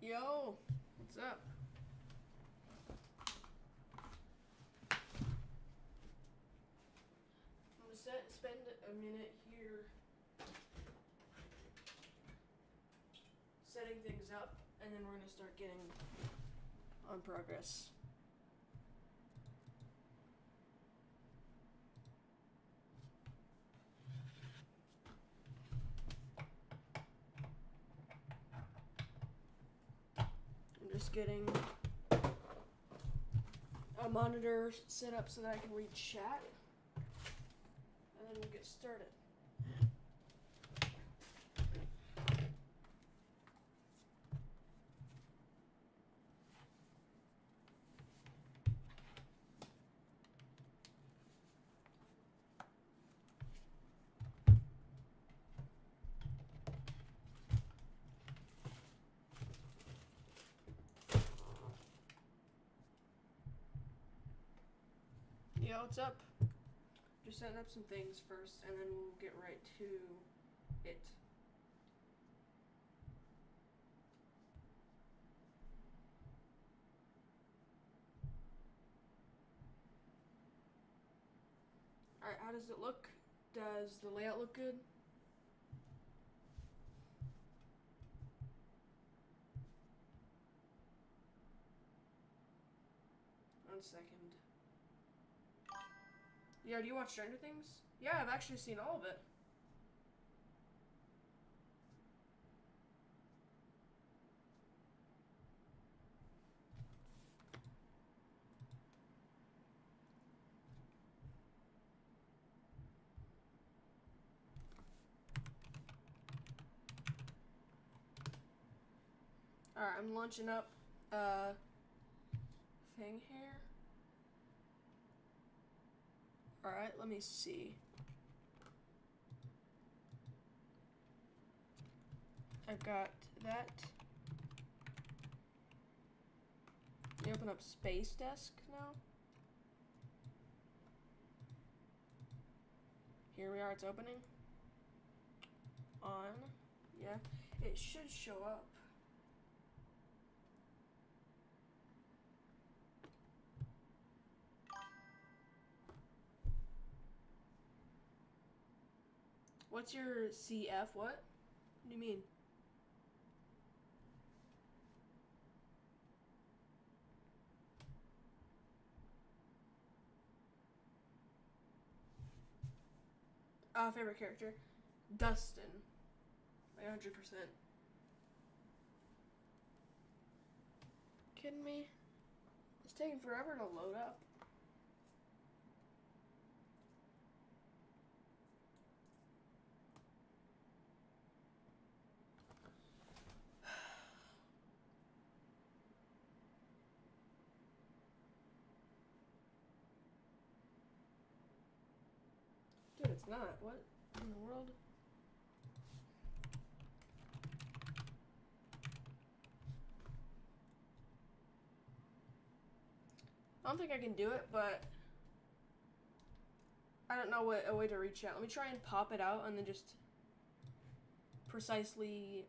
Yo, what's up? I'm gonna spend a minute here setting things up, and then we're gonna start getting on progress. I'm just getting a monitor set up so that I can read chat, and then we'll get started. Yeah, what's up? Just setting up some things first, and then we'll get right to it. Alright, how does it look? Does the layout look good? One second. Yeah, do you watch Stranger Things? Yeah, I've actually seen all of it. Alright, I'm launching up thing here. Alright, let me see. I've got that. Let me open up Space Desk now. Here we are, it's opening. On. Yeah, it should show up. What's your CF? What do you mean? Favorite character? Dustin. 100%. Kidding me? It's taking forever to load up. Dude, it's not. What in the world? I don't think I can do it, but I don't know what a way to reach out. Let me try and pop it out and then just precisely.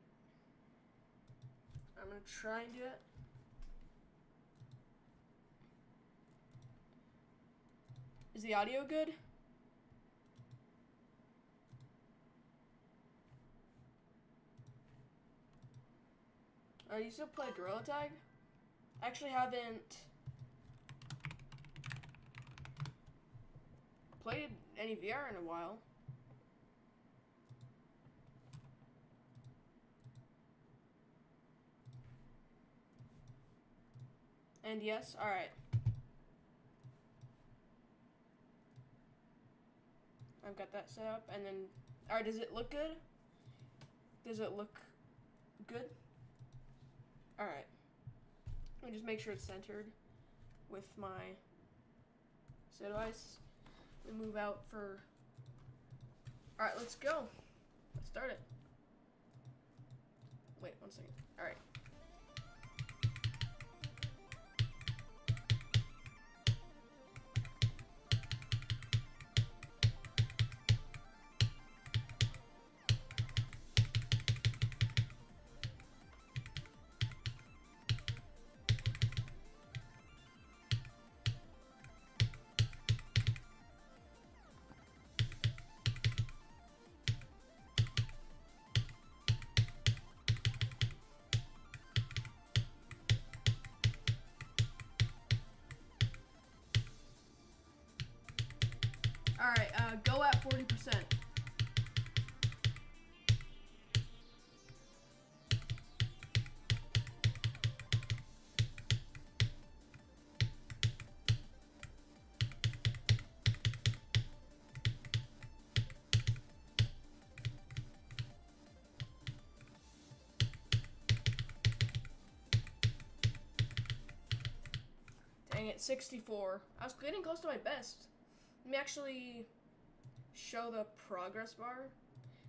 I'm gonna try and do it. Is the audio good? You still play Gorilla Tag? I actually haven't played any VR in a while. And yes, alright. I've got that set up, and then, alright, does it look good? Does it look good? Alright. Let me just make sure it's centered with my TODAYS. We move out for. Alright, let's go. Let's start it. Wait, 1 second. Alright. Alright, go at 40%. Dang it, 64. I was getting close to my best. Let me actually show the progress bar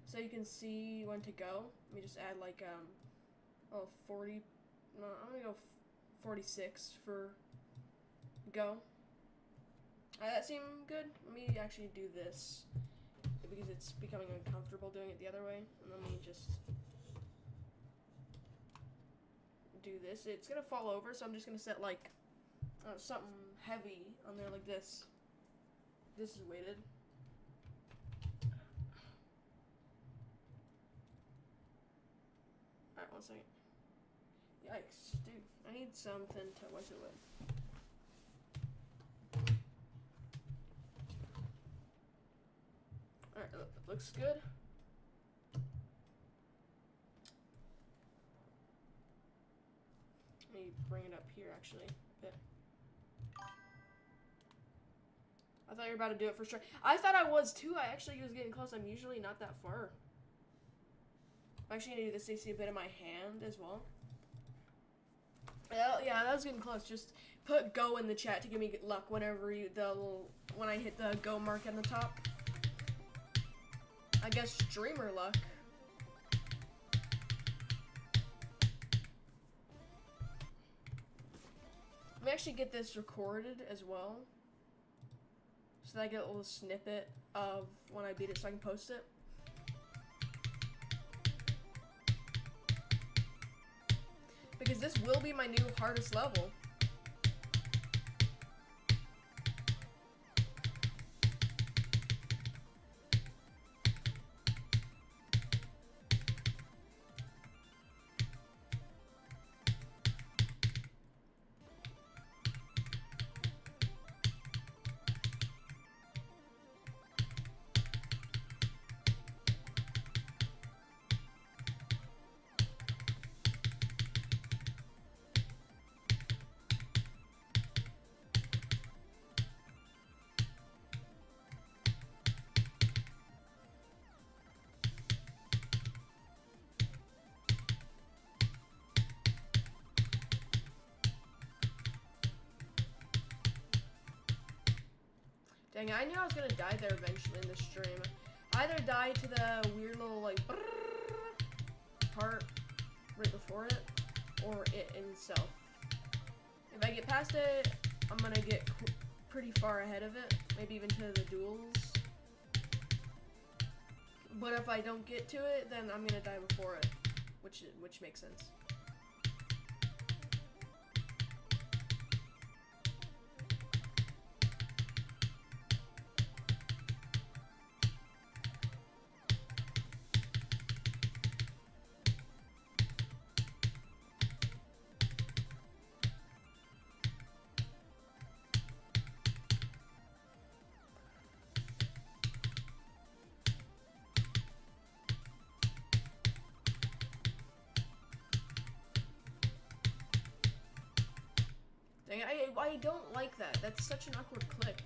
so you can see when to go. Let me just add like 40. No, I'm gonna go 46 for go. That seemed good. Let me actually do this because it's becoming uncomfortable doing it the other way. And let me just do this. It's gonna fall over, so I'm just gonna set like something heavy on there like this. This is weighted. Alright, 1 second. Yikes, dude. I need something to wipe it with. Alright, looks good. Let me bring it up here actually a bit. I thought you were about to do it for sure. I thought I was too. I actually was getting close. I'm usually not that far. I'm actually gonna do this so you see a bit of my hand as well. Yeah, that was getting close. Just put go in the chat to give me luck whenever when I hit the go mark on the top. I guess streamer luck. Let me actually get this recorded as well, so that I get a little snippet of when I beat it so I can post it. Because this will be my new hardest level. Dang, I knew I was gonna die there eventually in the stream. Either die to the weird little like part right before it, or it itself. If I get past it, I'm gonna get pretty far ahead of it, maybe even to the duels. But if I don't get to it, then I'm gonna die before it, which makes sense. Dang, I don't like that. That's such an awkward click.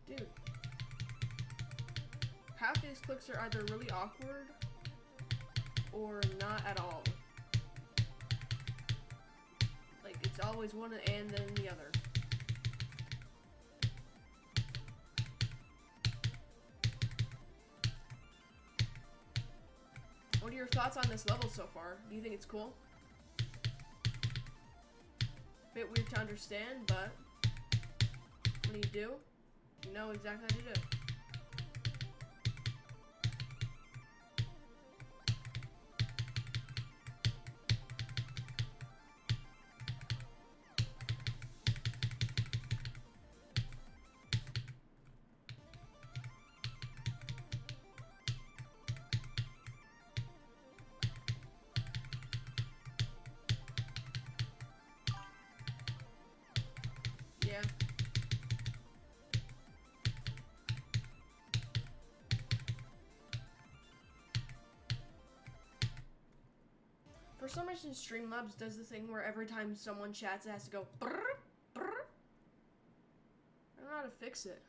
Dude, half these clicks are either really awkward or not at all. Like, it's always one and then the other. What do are your thoughts on this level so far? Do you think it's cool? Bit weird to understand, but when you do, you know exactly how to do it. Yeah. For some reason, Streamlabs does the thing where every time someone chats, it has to go brrr, brrr. I don't know how to fix it.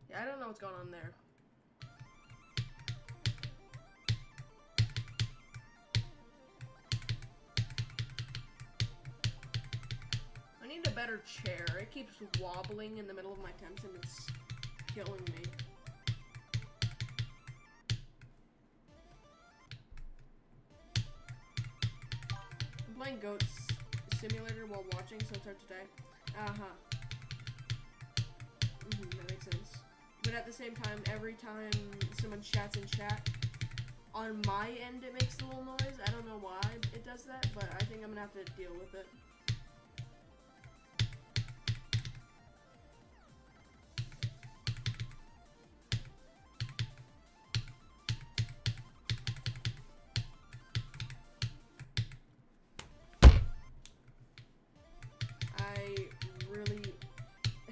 Yeah, I don't know what's going on there. I need a better chair. It keeps wobbling in the middle of my attempts and it's killing me. I'm playing Goat Simulator while watching, so it's hard today. That makes sense. But at the same time, every time someone chats in chat, on my end it makes a little noise. I don't know why it does that, but I think I'm gonna have to deal with it.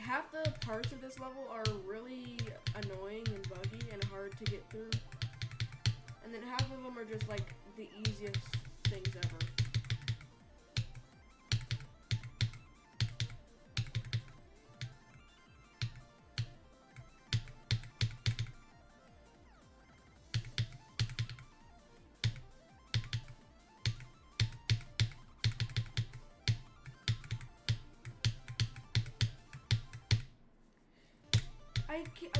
Half the parts of this level are really annoying and buggy and hard to get through. And then half of them are just like the easiest things ever. I can't.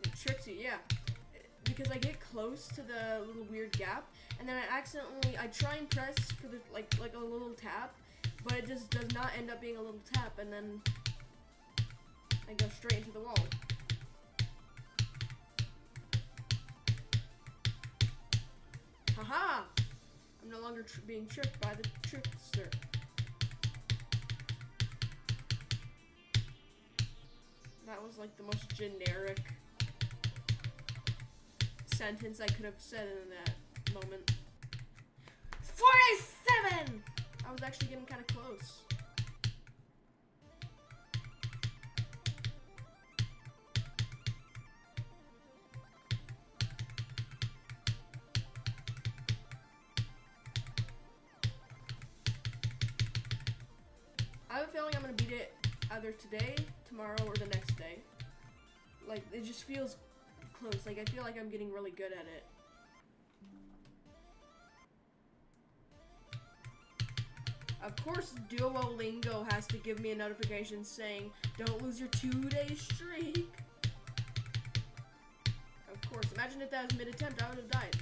It tricks you, yeah. Because I get close to the little weird gap, and then I try and press for the like a little tap, but it just does not end up being a little tap, and then I go straight into the wall. Haha! I'm no longer being tricked by the trickster. That was like the most generic sentence I could have said in that moment. 47! I was actually getting kind of close. I have a feeling I'm gonna beat it either today, tomorrow, or the next day. Like, it just feels close. Like, I feel like I'm getting really good at it. Of course, Duolingo has to give me a notification saying, don't lose your 2-day streak. Of course. Imagine if that was mid-attempt, I would have died.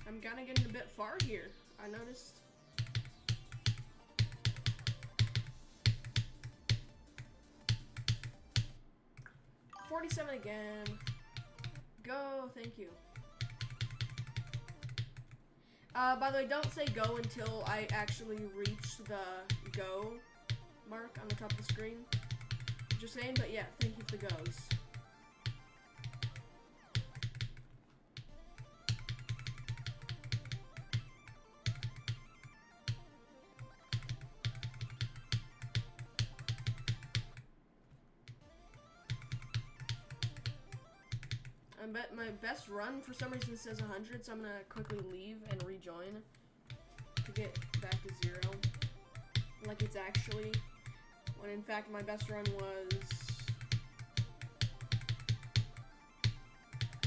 I'm kind of getting a bit far here, I noticed. $47 again. Go, thank you. By the way, don't say go until I actually reach the go mark on the top of the screen. Just saying, but yeah, thank you for the goes. I bet my best run for some reason says 100, so I'm gonna quickly leave and rejoin to get back to 0. Like it's actually, when in fact my best run was,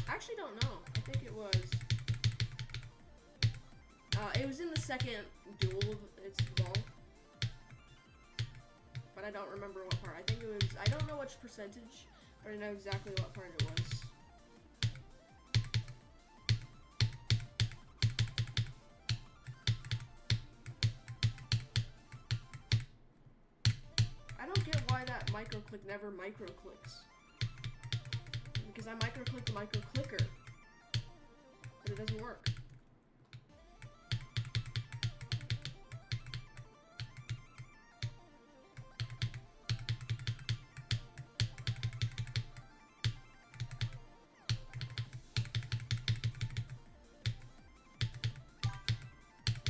I actually don't know. I think it was in the second duel, it's ball. But I don't remember what part. I think it was, I don't know which percentage, but I know exactly what part it was. I don't get why that micro click never micro clicks. Because I micro click the micro clicker, but it doesn't work.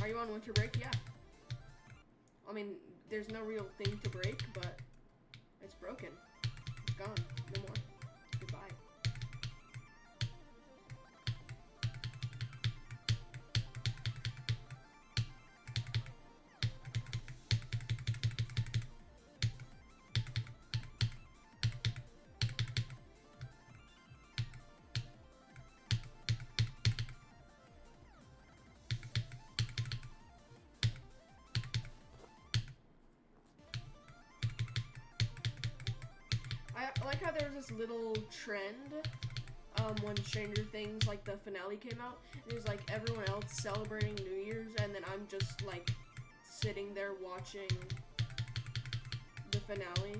Are you on winter break? Yeah. I mean, there's no real thing to break, but it's broken. It's gone. No more. Goodbye. I like how there was this little trend when Stranger Things, like, the finale came out. It was like everyone else celebrating New Year's, and then I'm just, like, sitting there watching the finale.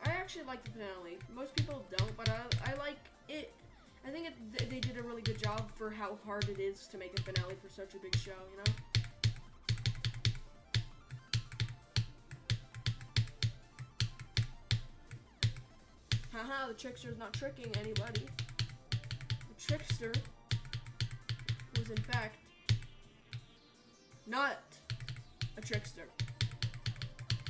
I actually like the finale. Most people don't, but I like it. I think they did a really good job for how hard it is to make a finale for such a big show, you know? Haha, the trickster's not tricking anybody. The trickster was in fact not a trickster.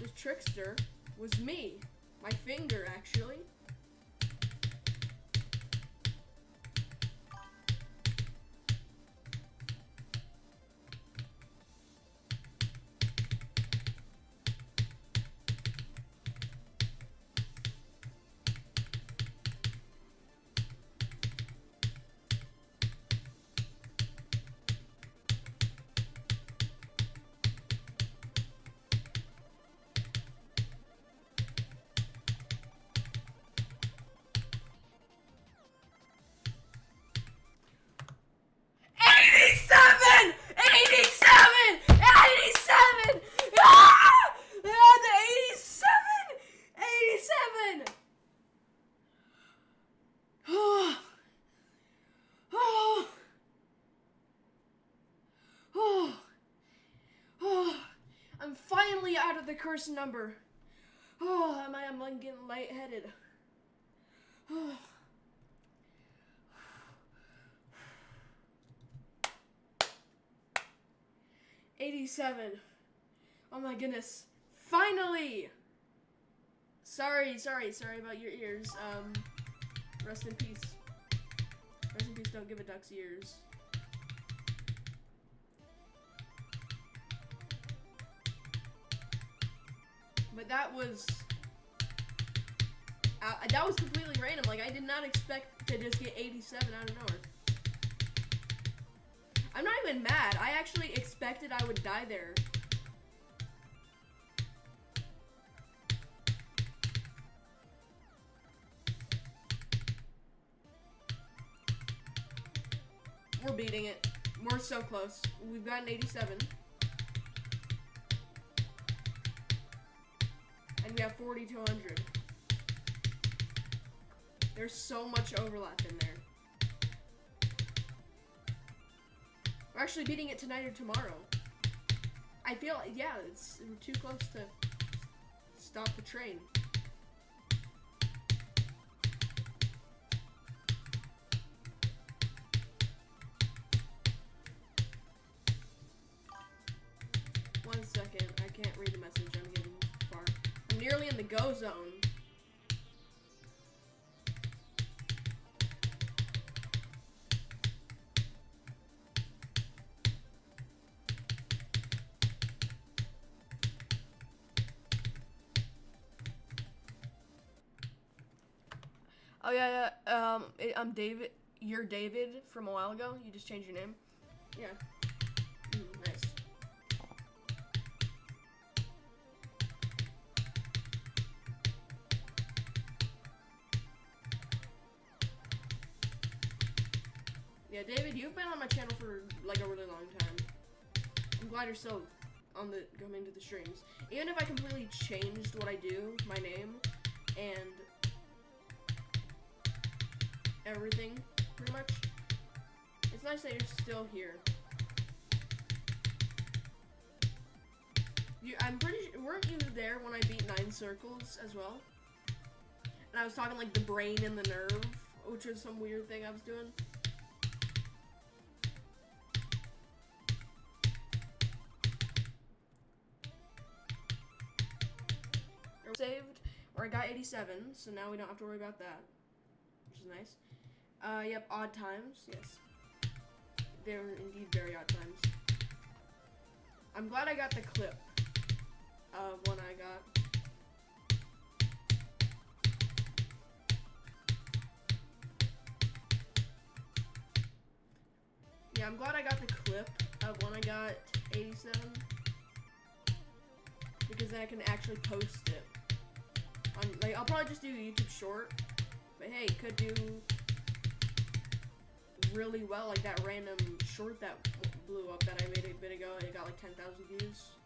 The trickster was me. My finger, actually. I'm finally out of the cursed number. Oh, I'm like getting lightheaded. 87. Oh my goodness. Finally! Sorry about your ears. Rest in peace. Rest in peace, don't give a duck's ears. But that was completely random. Like, I did not expect to just get 87 out of nowhere. I'm not even mad. I actually expected I would die there. We're beating it. We're so close. We've gotten 87. And we have 40 to 100. There's so much overlap in there. We're actually beating it tonight or tomorrow. I feel, yeah, we're too close to stop the train. One second, I can't read the message, I'm getting far. I'm nearly in the go zone. Oh yeah, I'm David. You're David from a while ago. You just changed your name. Yeah. Nice. Yeah, David, you've been on my channel for like a really long time. I'm glad you're still on the coming to the streams. Even if I completely changed what I do, my name, and everything, pretty much. It's nice that you're still here. I'm pretty sure, weren't you there when I beat 9 circles as well? And I was talking like the brain and the nerve, which was some weird thing I was doing. Saved, where I got 87, so now we don't have to worry about that, which is nice. Yep, odd times, yes. They were indeed very odd times. I'm glad I got the clip of when I got. Yeah, I'm glad I got the clip of when I got 87. Because then I can actually post it. Like, I'll probably just do a YouTube short. But hey, could do really well, like that random short that blew up that I made a bit ago. It got like 10,000 views.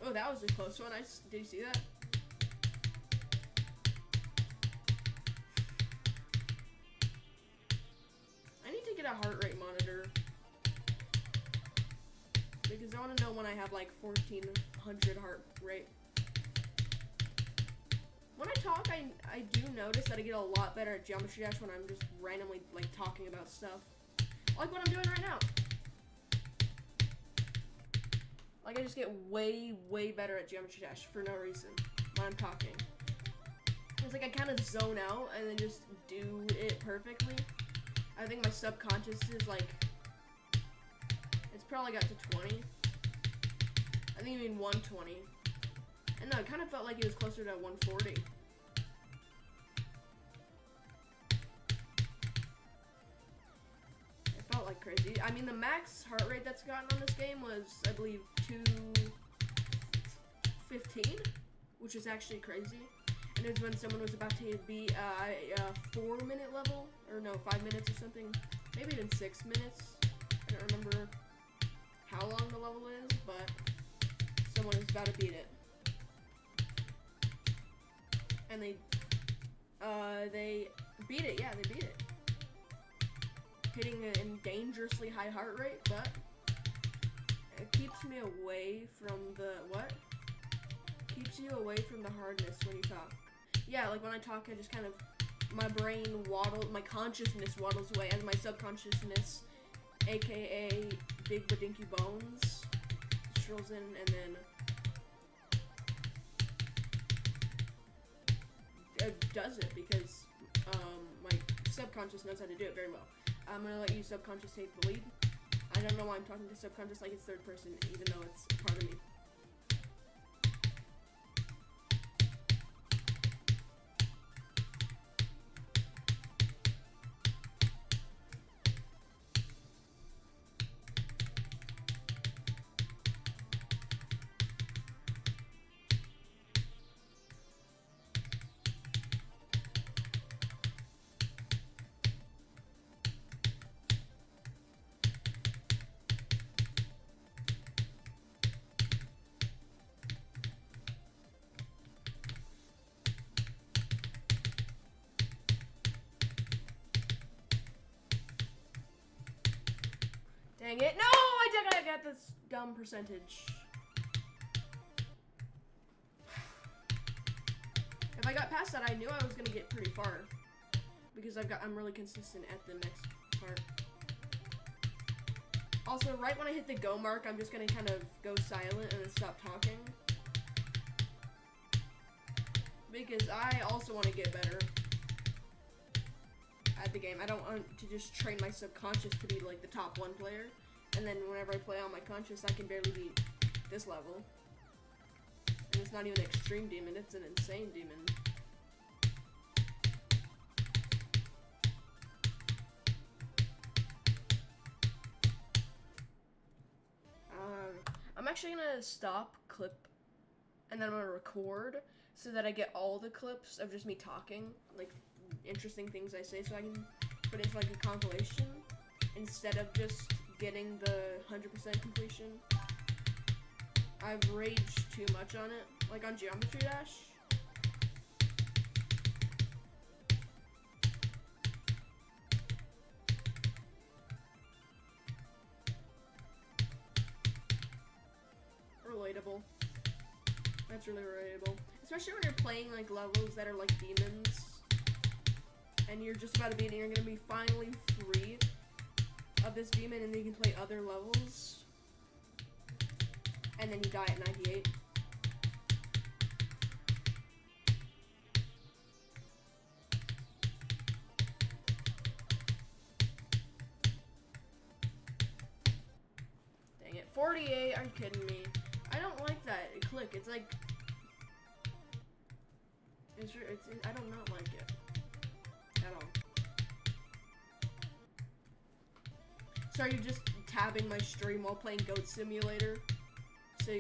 Oh, that was a close one. Did you see that? I need to get a heart rate monitor because I want to know when I have like 1400 heart rate. When I talk, I do notice that I get a lot better at Geometry Dash when I'm just randomly like talking about stuff, like what I'm doing right now. Like, I just get way, way better at Geometry Dash for no reason when I'm talking. It's like I kind of zone out and then just do it perfectly. I think my subconscious is like, it's probably got to 20. I think you mean 120. And no, it kind of felt like it was closer to 140. It felt like crazy. I mean, the max heart rate that's gotten on this game was, I believe, 215, which is actually crazy. And it was when someone was about to be a 4-minute level, or no, 5 minutes or something, maybe even 6 minutes. I don't remember how long the level is, but someone was about to beat it. And they beat it, yeah, they beat it. Hitting a dangerously high heart rate, but it keeps me away from the, what? Keeps you away from the hardness when you talk. Yeah, like when I talk, I just kind of, my brain waddles, my consciousness waddles away, and my subconsciousness, aka Big Badinky Bones, strolls in, and then does it, because my subconscious knows how to do it very well. I'm gonna let you subconscious take the lead. I don't know why I'm talking to subconscious like it's third person, even though it's a part of me. Dang it. No, I got this dumb percentage. If I got past that, I knew I was gonna get pretty far. Because I'm really consistent at the next part. Also, right when I hit the go mark, I'm just gonna kind of go silent and then stop talking. Because I also want to get better at the game. I don't want to just train my subconscious to be like the top 1 player. And then whenever I play on my conscious, I can barely beat this level. And it's not even an extreme demon, it's an insane demon. I'm actually gonna stop clip and then I'm gonna record so that I get all the clips of just me talking, like interesting things I say, so I can put it into like a compilation instead of just getting the 100% completion. I've raged too much on it, like on Geometry Dash. Relatable. That's really relatable. Especially when you're playing like levels that are like demons and you're just about to beat it and you're gonna be finally free of this demon and then you can play other levels and then you die at 98. Dang it. 48, are you kidding me? I don't like that click. It's like I do not like it at all. So are you just tabbing my stream while playing Goat Simulator? So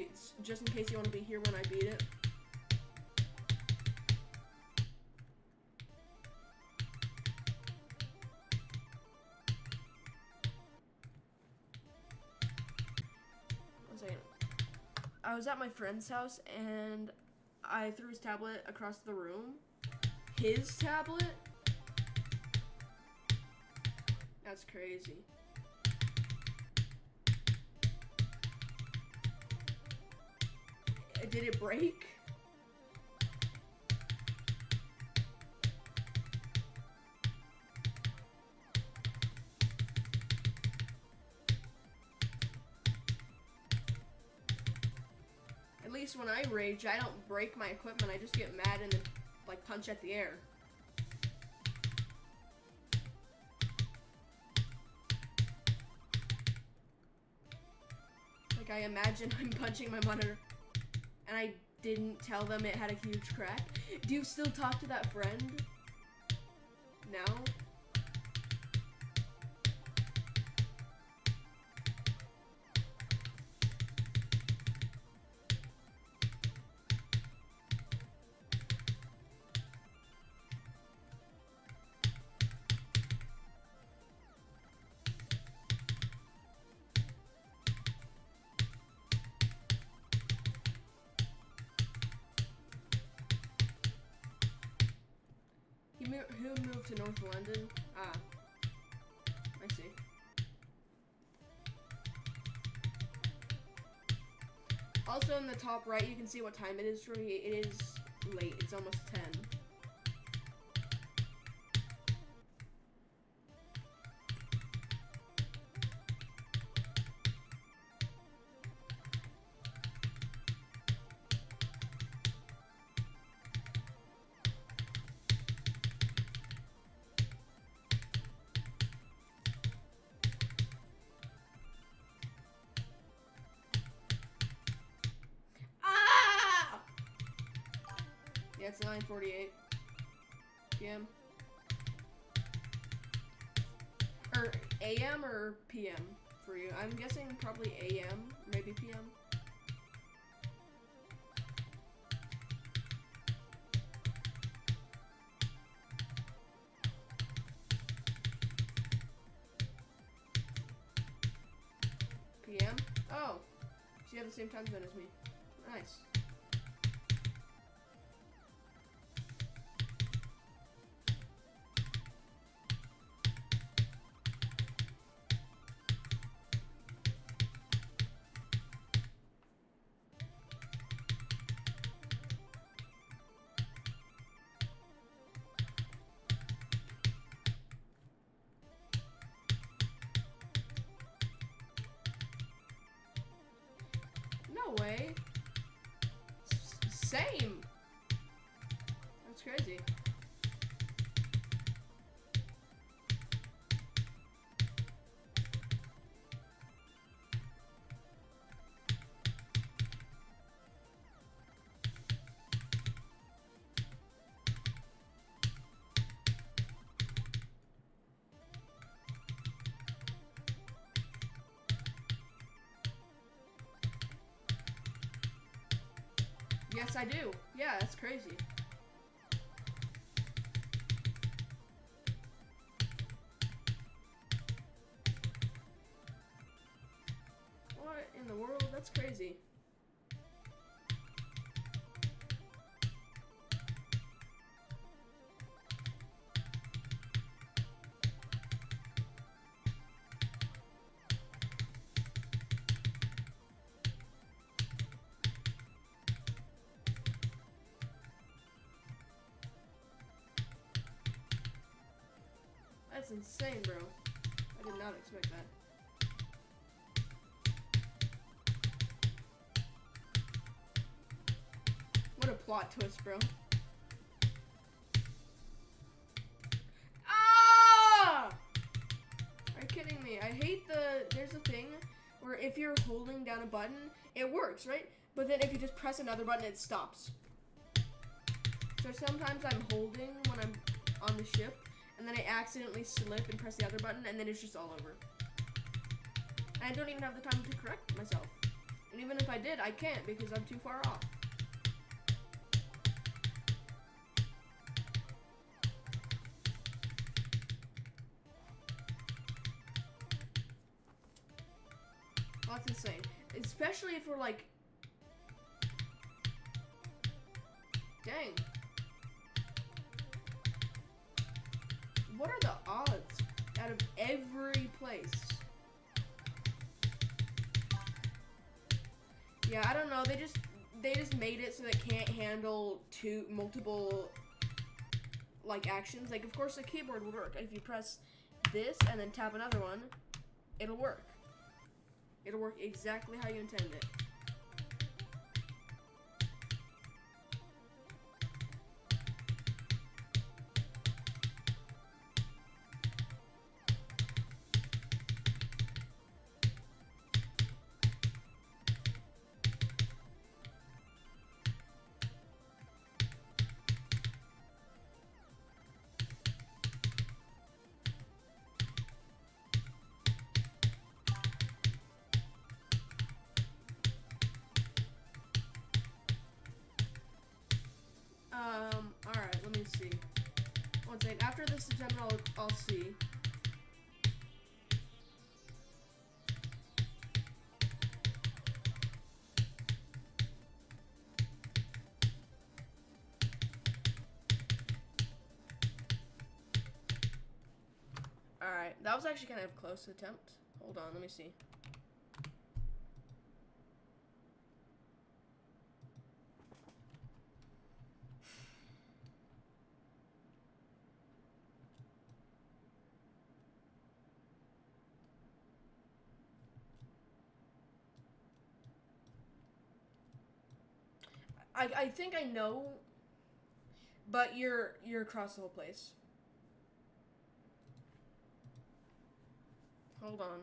just in case you want to be here when I beat it. One second. I was at my friend's house and I threw his tablet across the room. His tablet? That's crazy. Did it break? At least when I rage, I don't break my equipment. I just get mad and then, like, punch at the air. Like, I imagine I'm punching my monitor and I didn't tell them it had a huge crack. Do you still talk to that friend? Now? Who moved to North London? Ah, I see. Also in the top right, you can see what time it is for me. It is late. It's almost 10. Yeah, it's 9:48 p.m. Or a.m. or p.m. for you. I'm guessing probably a.m., maybe p.m. p.m.? Oh, so you have the same time zone as me. Nice. same. That's crazy. Yes, I do. Yeah, that's crazy. What in the world? That's crazy. That's insane, bro. I did not expect that. What a plot twist, bro. Ah! Are you kidding me? I hate there's a thing where if you're holding down a button, it works, right? But then if you just press another button, it stops. So sometimes I'm holding when I'm on the ship, and then I accidentally slip and press the other button, and then it's just all over. And I don't even have the time to correct myself. And even if I did, I can't because I'm too far off. Well, that's insane. Especially if we're like... Dang. What are the odds out of every place? Yeah, I don't know. They just made it so that it can't handle multiple like actions. Like, of course, the keyboard would work. If you press this and then tap another one, it'll work. It'll work exactly how you intend it. Alright, let me see. One second. After this attempt, I'll see. Alright, that was actually kind of a close attempt. Hold on, let me see. I think I know, but you're across the whole place. Hold on.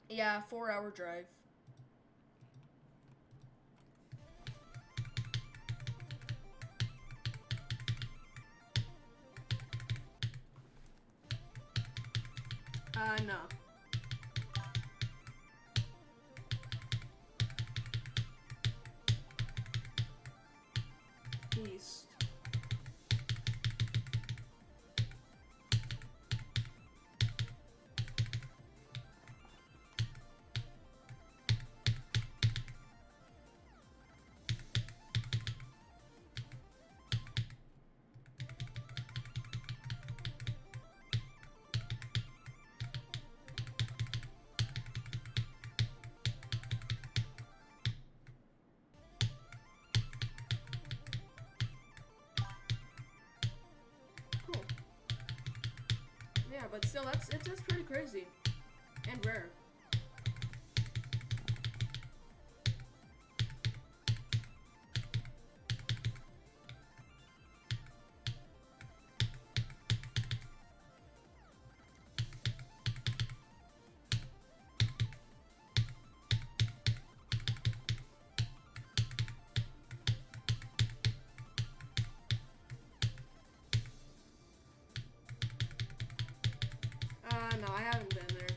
Yeah, 4-hour drive. No. East. but still, that's pretty crazy and rare. No, I haven't been there.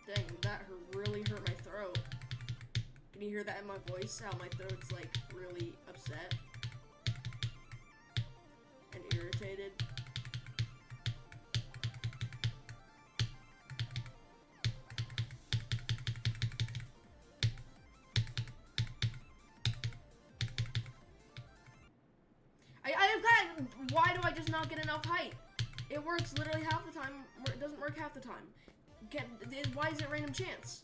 Dang, that really hurt my throat. Can you hear that in my voice? How my throat's like really upset and irritated. Why do I just not get enough height? It works literally half the time. It doesn't work half the time. Why is it random chance?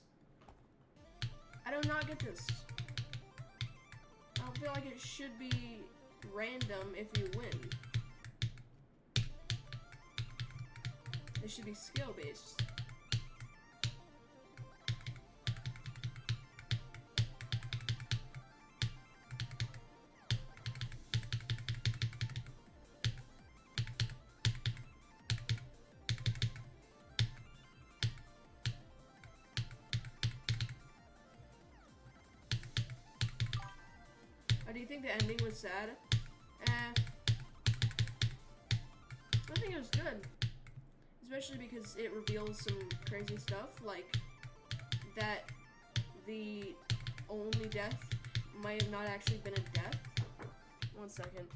I do not get this. I don't feel like it should be random if you win. It should be skill based. Do you think the ending was sad? I think it was good. Especially because it reveals some crazy stuff, like that the only death might have not actually been a death. 1 second.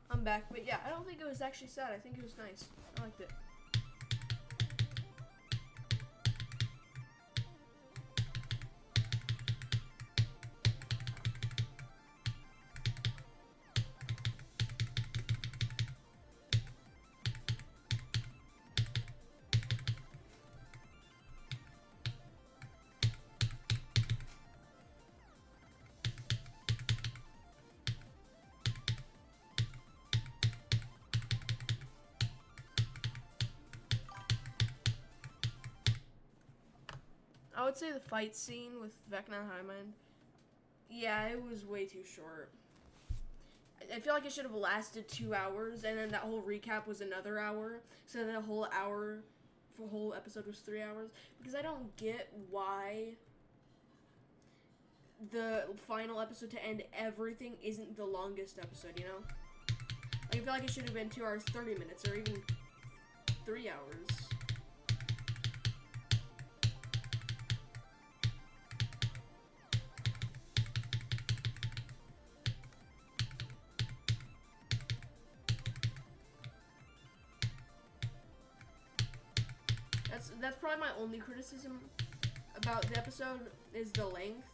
I'm back, but yeah, I don't think it was actually sad. I think it was nice. I liked it. I would say the fight scene with Vecna Hyman, yeah, it was way too short. I feel like it should have lasted 2 hours, and then that whole recap was another hour, so the whole episode was 3 hours, because I don't get why the final episode to end everything isn't the longest episode, you know? Like, I feel like it should have been 2 hours, 30 minutes, or even 3 hours. That's probably my only criticism about the episode is the length.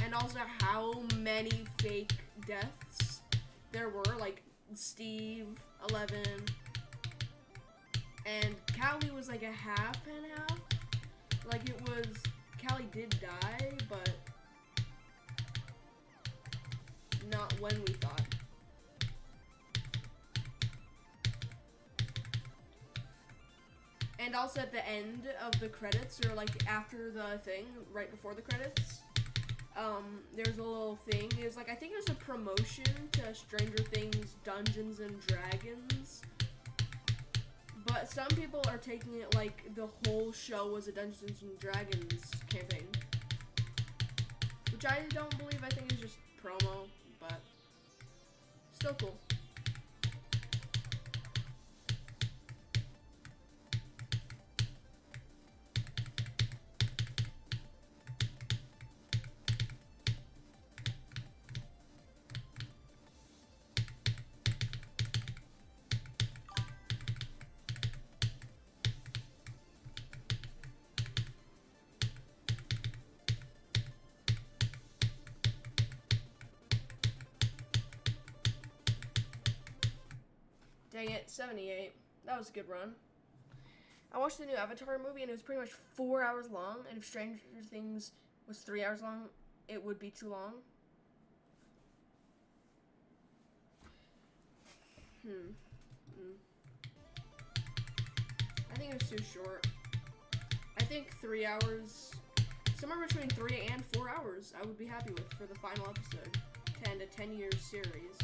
And also how many fake deaths there were, like Steve, 11, and Callie was like a half and half. Like it was, Callie did die, but not when we thought. And also at the end of the credits, or like after the thing, right before the credits, there's a little thing. It was like, I think it was a promotion to Stranger Things Dungeons and Dragons. But some people are taking it like the whole show was a Dungeons and Dragons campaign. Which I don't believe. I think it's just promo, but still cool. Dang it, 78. That was a good run. I watched the new Avatar movie, and it was pretty much 4 hours long, and if Stranger Things was 3 hours long, it would be too long. I think it was too short. I think 3 hours, somewhere between 3 and 4 hours, I would be happy with for the final episode. 10 to 10 years series.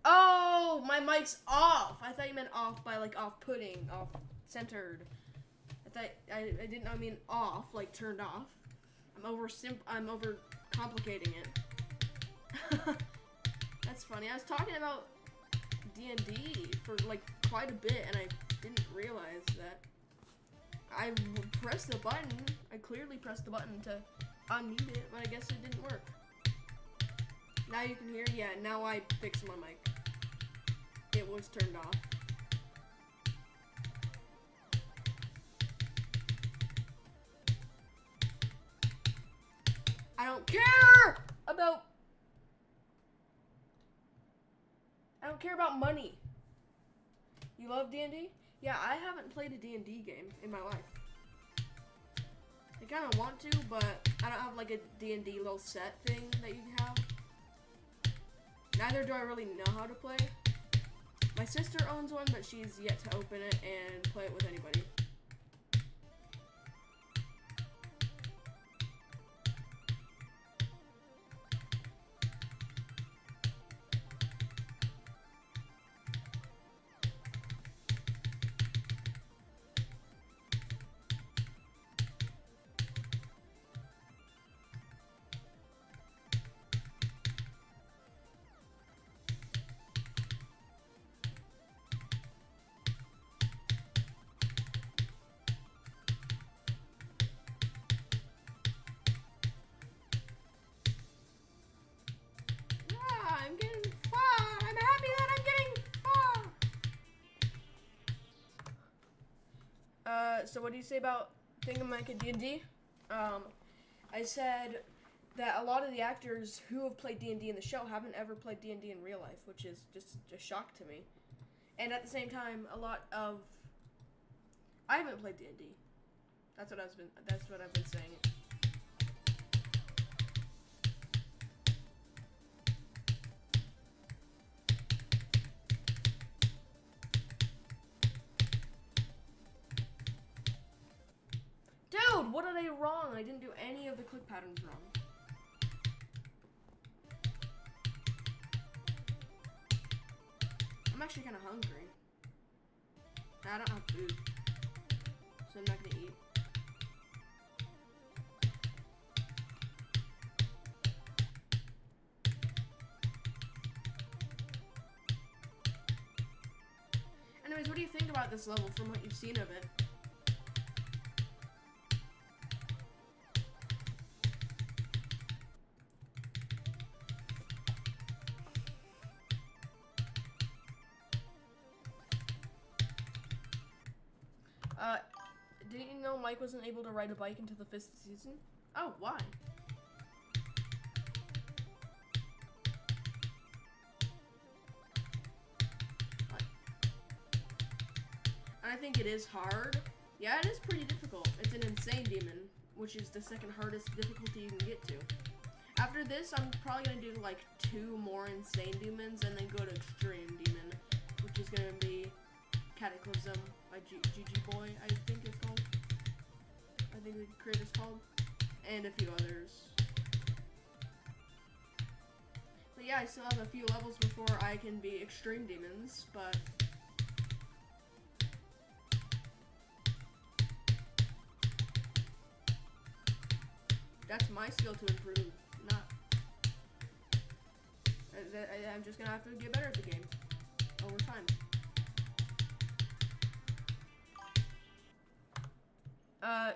Oh, my mic's off. I thought you meant off by like off-putting, off-centered. I didn't know I mean off, like turned off. I'm over complicating it. That's funny. I was talking about D&D for like quite a bit, and I didn't realize that I pressed the button. I clearly pressed the button to unmute it, but I guess it didn't work. Now you can hear. Yeah, now I fixed my mic. It was turned off. I don't care about money. You love D&D? Yeah, I haven't played a D&D game in my life. I kind of want to, but I don't have like a D&D little set thing that you can have. Neither do I really know how to play. My sister owns one, but she's yet to open it and play it with anybody. So what do you say about Thingamike at D&D? I said that a lot of the actors who have played D&D in the show haven't ever played D&D in real life, which is just a shock to me. And at the same time, I haven't played D&D. That's what I've been saying. Dude, what did I do wrong? I didn't do any of the click patterns wrong. I'm actually kind of hungry. I don't have food, so I'm not gonna eat. Anyways, what do you think about this level from what you've seen of it? Didn't you know Mike wasn't able to ride a bike until the 5th season? Oh, why? I think it is hard. Yeah, it is pretty difficult. It's an insane demon, which is the second hardest difficulty you can get to. After this, I'm probably gonna do like 2 more insane demons and then go to extreme demon, which is gonna be Cataclysm by GG Boy, I think it's called. I think the creator's called. And a few others. But yeah, I still have a few levels before I can be extreme demons, but that's my skill to improve, not. I'm just gonna have to get better at the game over time.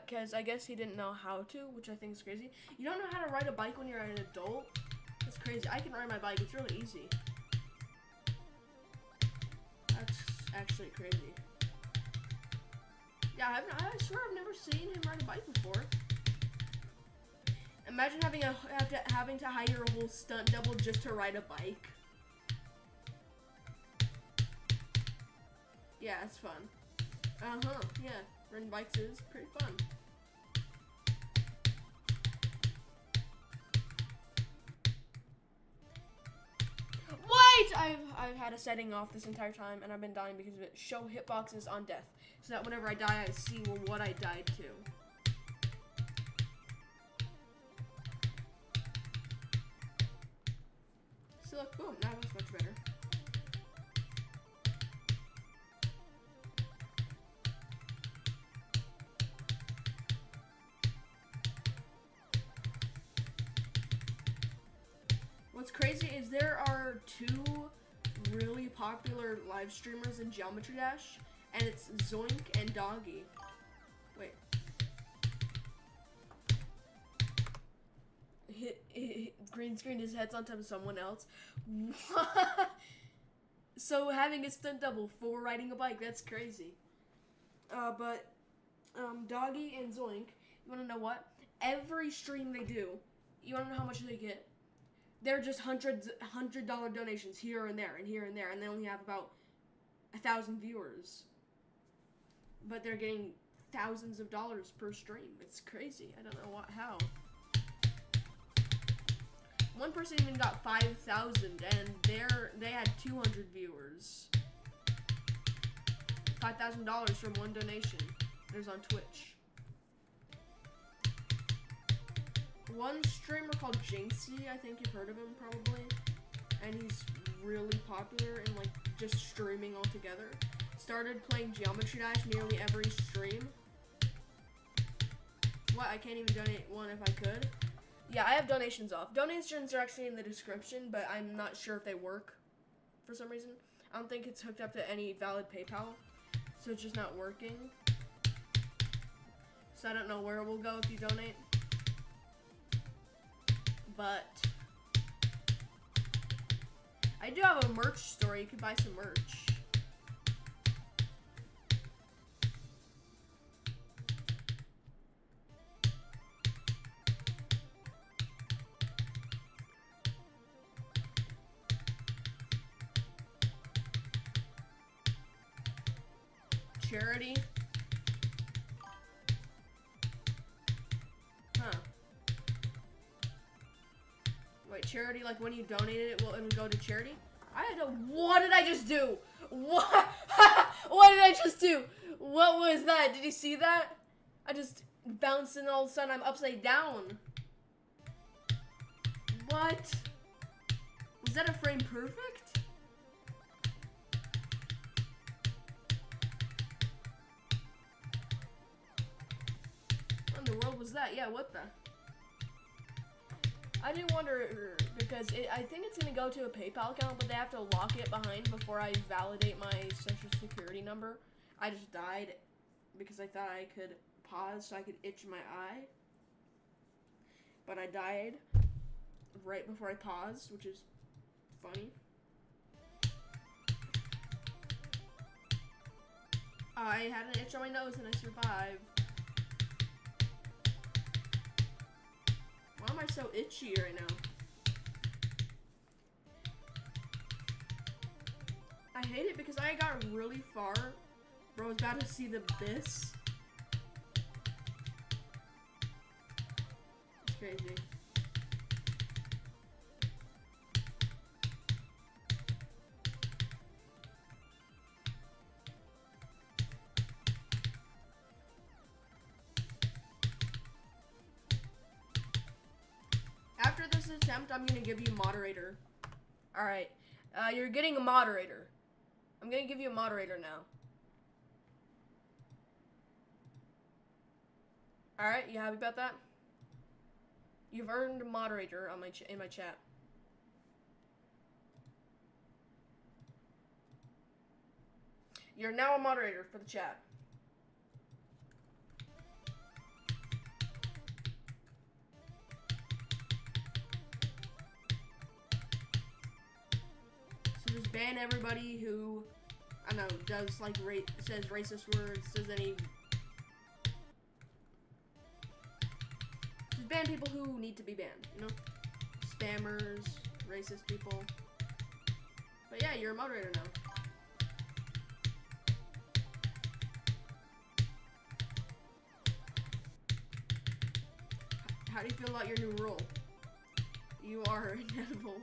Cause I guess he didn't know how to, which I think is crazy. You don't know how to ride a bike when you're an adult? That's crazy. I can ride my bike, it's really easy. That's actually crazy. Yeah, I swear I've never seen him ride a bike before. Imagine having to hire a whole stunt double just to ride a bike. Yeah, it's fun. Yeah. Riding bikes is pretty fun. Wait! I've had a setting off this entire time and I've been dying because of it. Show hitboxes on death. So that whenever I die, I see what I died to. So look, boom, now that's much better. What's crazy is there are 2 really popular live streamers in Geometry Dash, and it's Zoink and Doggy. Wait. Green screened his head's on top of someone else. What? So having a stunt double for riding a bike, that's crazy. But Doggy and Zoink, you wanna know what? Every stream they do, you wanna know how much they get? They're just $100 donations here and there and here and there, and they only have about 1,000 viewers. But they're getting thousands of dollars per stream. It's crazy. I don't know how. One person even got 5,000, and they had 200 viewers. $5,000 from one donation. There's on Twitch. One streamer called Jinxie, I think you've heard of him probably, and he's really popular and like just streaming altogether. Started playing Geometry Dash nearly every stream. What, I can't even donate one if I could? Yeah, I have donations off. Donations are actually in the description, but I'm not sure if they work for some reason. I don't think it's hooked up to any valid PayPal, so it's just not working. So I don't know where it will go if you donate. But I do have a merch store. You could buy some merch. charity. Huh. Wait, charity, like when you donate it, it'll go to charity? What did I just do? What? What did I just do? What was that? Did you see that? I just bounced and all of a sudden I'm upside down. What? Was that a frame perfect? What in the world was that? Yeah, what the? I do wonder, because I think it's going to go to a PayPal account, but they have to lock it behind before I validate my social security number. I just died because I thought I could pause so I could itch my eye. But I died right before I paused, which is funny. I had an itch on my nose and I survived. Why am I so itchy right now? I hate it because I got really far. Bro, I was about to see the abyss. It's crazy. After this attempt, I'm gonna give you moderator. Alright. You're getting a moderator. I'm gonna give you a moderator now. Alright, you happy about that? You've earned a moderator on in my chat. You're now a moderator for the chat. So just ban everybody who, I don't know, does like says racist words, says any. Just ban people who need to be banned, you know? Spammers, racist people. But yeah, you're a moderator now. How do you feel about your new role? You are inedible.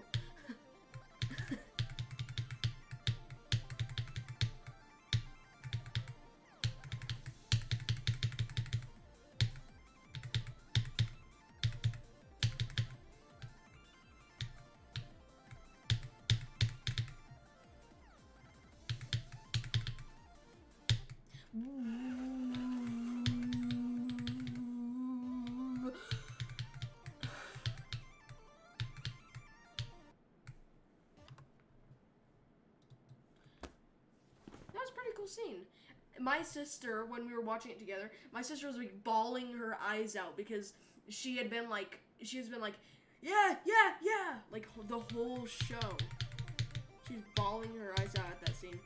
Scene. My sister, when we were watching it together, my sister was like bawling her eyes out because she's been like, yeah, like the whole show. She's bawling her eyes out at that scene.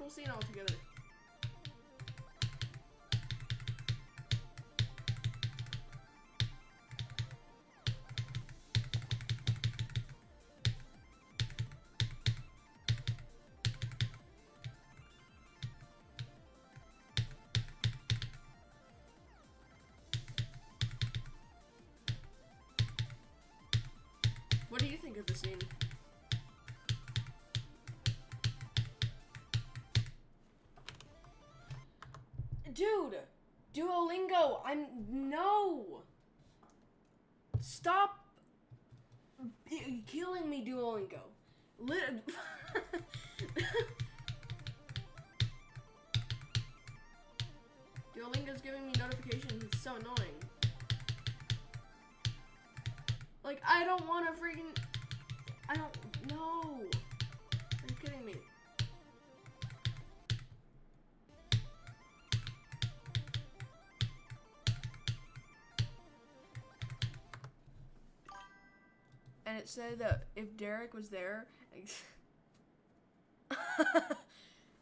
Scene all together. What do you think of the scene? Dude, Duolingo, no. Stop killing me, Duolingo. Duolingo's giving me notifications. It's so annoying. Like, I don't want to freaking. I don't. No. Are you kidding me? And it said that if Derek was there,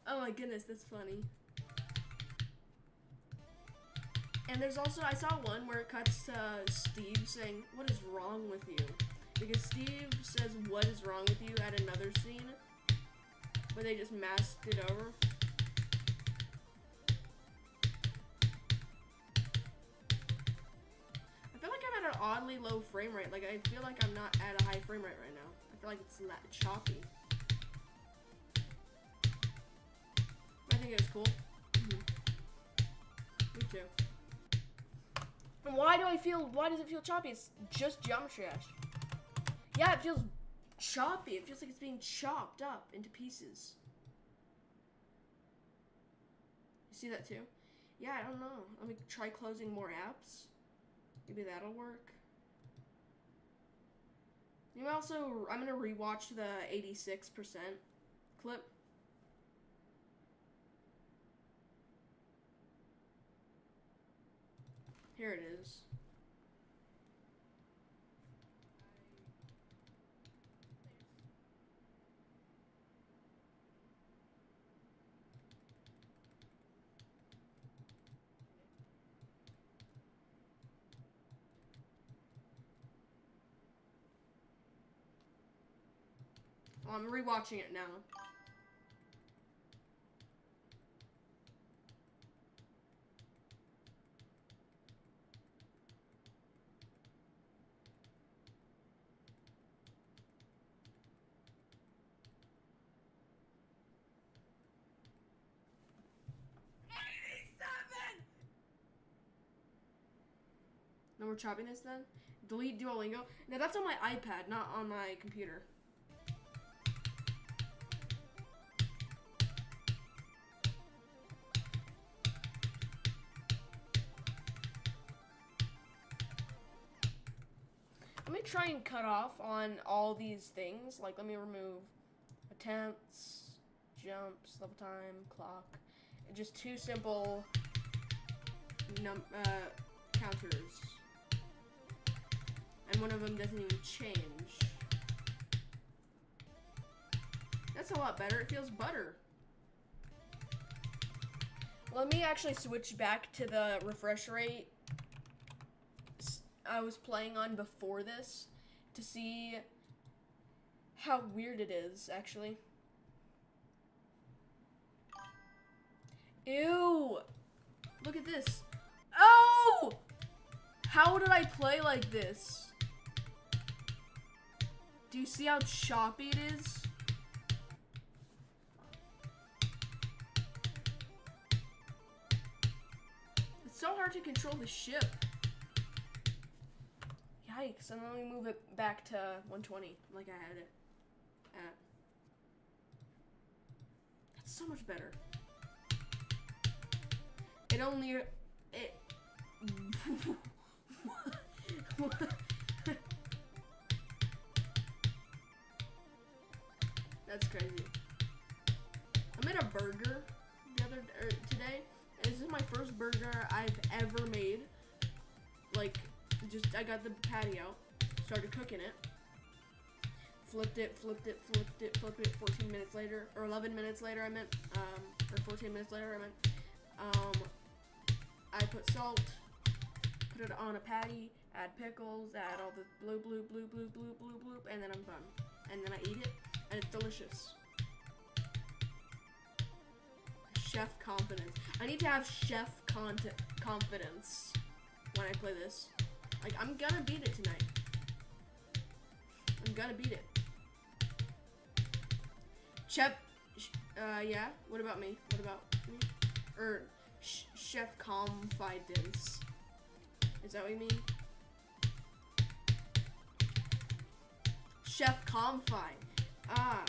Oh my goodness, that's funny. And there's also, I saw one where it cuts to Steve saying, "What is wrong with you?" Because Steve says, "What is wrong with you?" at another scene, but they just masked it over. I feel like I'm at an oddly low frame rate. Like, I feel like I'm not at a high frame rate right now. I feel like it's choppy. I think it was cool. Me too. And why does it feel choppy? It's just Geometry Dash. Yeah, it feels choppy. It feels like it's being chopped up into pieces. You see that too? Yeah, I don't know. Let me try closing more apps. Maybe that'll work. You know, also, I'm gonna rewatch the 86% clip. Here it is. I'm rewatching it now. No more choppiness then? Delete Duolingo? Now that's on my iPad, not on my computer. Let me try and cut off on all these things. Like, let me remove attempts, jumps, level time, clock. Just two simple counters. And one of them doesn't even change. That's a lot better. It feels butter. Let me actually switch back to the refresh rate I was playing on before this to see how weird it is, actually. Ew! Look at this. Oh! How did I play like this? Do you see how choppy it is? It's so hard to control the ship. Yikes, and then we move it back to 120, like I had it at. That's so much better. It only, what? That's crazy. I made a burger today, and this is my first burger I've ever made. Like, I got the patty out, started cooking it, flipped it, 14 minutes later, or 11 minutes later I meant, or 14 minutes later I meant, I put salt, put it on a patty, add pickles, add all the bloop, and then I'm done. And then I eat it, and it's delicious. Chef confidence. I need to have chef confidence when I play this. Like, I'm gonna beat it tonight. I'm gonna beat it. Chef, yeah, what about me? What about me? Or, chef confidence. Is that what you mean? Chef confi. Ah,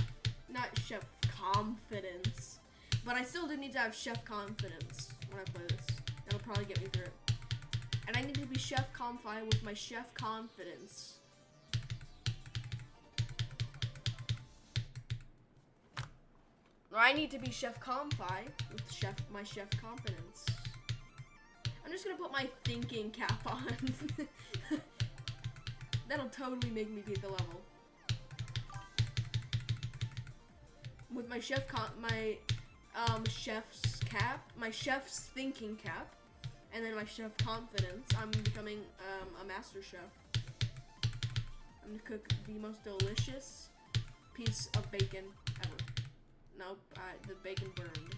not chef confidence. But I still do need to have chef confidence when I play this. That'll probably get me through it. And I need to be chef confi with my chef confidence. Or I need to be chef confi with my chef confidence. I'm just gonna put my thinking cap on. That'll totally make me beat the level. with my chef's cap, my chef's thinking cap, and then my chef confidence, I'm becoming a master chef. I'm gonna cook the most delicious piece of bacon ever. Nope, the bacon burned.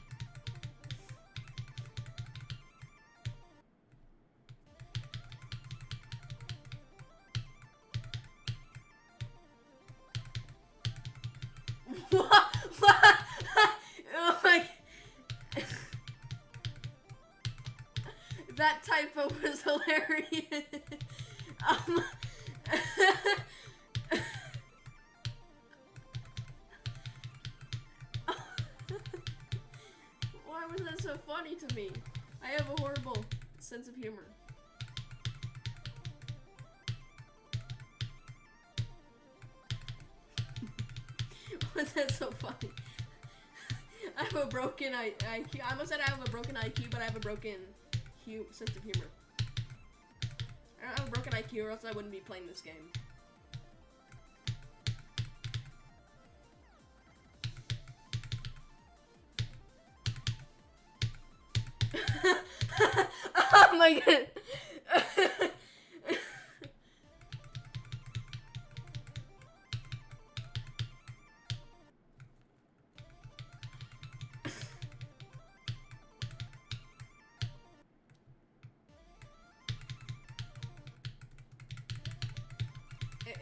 What? Oh my. That typo was hilarious. Why was that so funny to me? I have a horrible sense of humor. Why was that so funny? I have a broken IQ. I almost said I have a broken IQ, but I have a broken sense of humor. I don't have a broken IQ, or else I wouldn't be playing this game. Oh my god.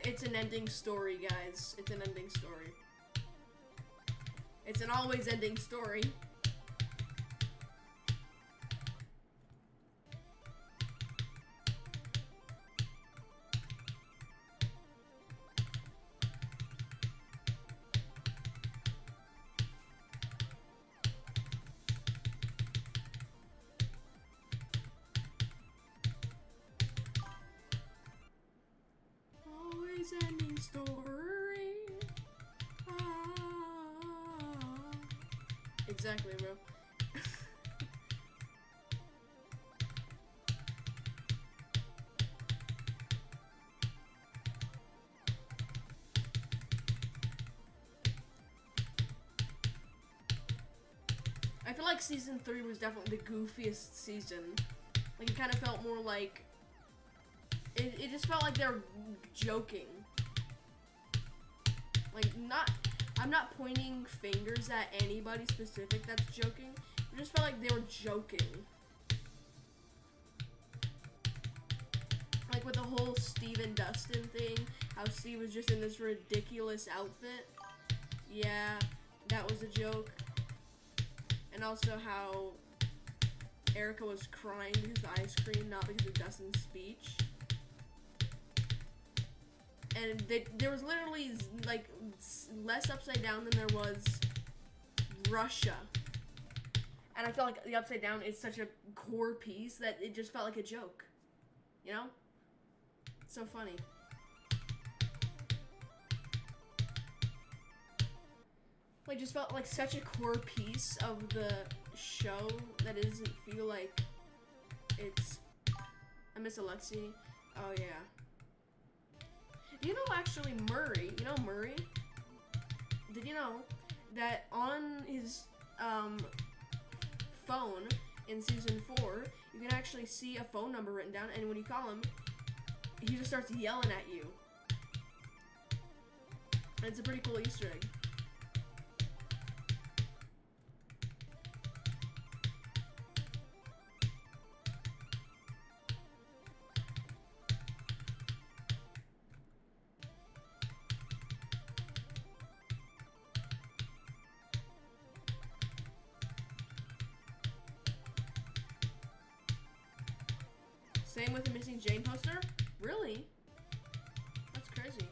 It's an ending story, guys. It's an ending story. It's an always ending story. Always ending story. Exactly, bro. I feel like season 3 was definitely the goofiest season. Like, it kind of felt more like it just felt like they were joking. Like, I'm not pointing fingers at anybody specific that's joking. It just felt like they were joking. Like with the whole Steve and Dustin thing, how Steve was just in this ridiculous outfit. Yeah, that was a joke. And also how Erica was crying because of ice cream, not because of Dustin's speech. And there was literally, like, less upside down than there was Russia. And I felt like the upside down is such a core piece that it just felt like a joke. You know? It's so funny. Like, just felt like such a core piece of the show that it doesn't feel like it's... I miss Alexi. Oh, yeah. You know, actually, Murray, Murray? Did you know that on his phone in season 4, you can actually see a phone number written down, and when you call him, he just starts yelling at you. And it's a pretty cool Easter egg. Same with the Missing Jane poster? Really? That's crazy.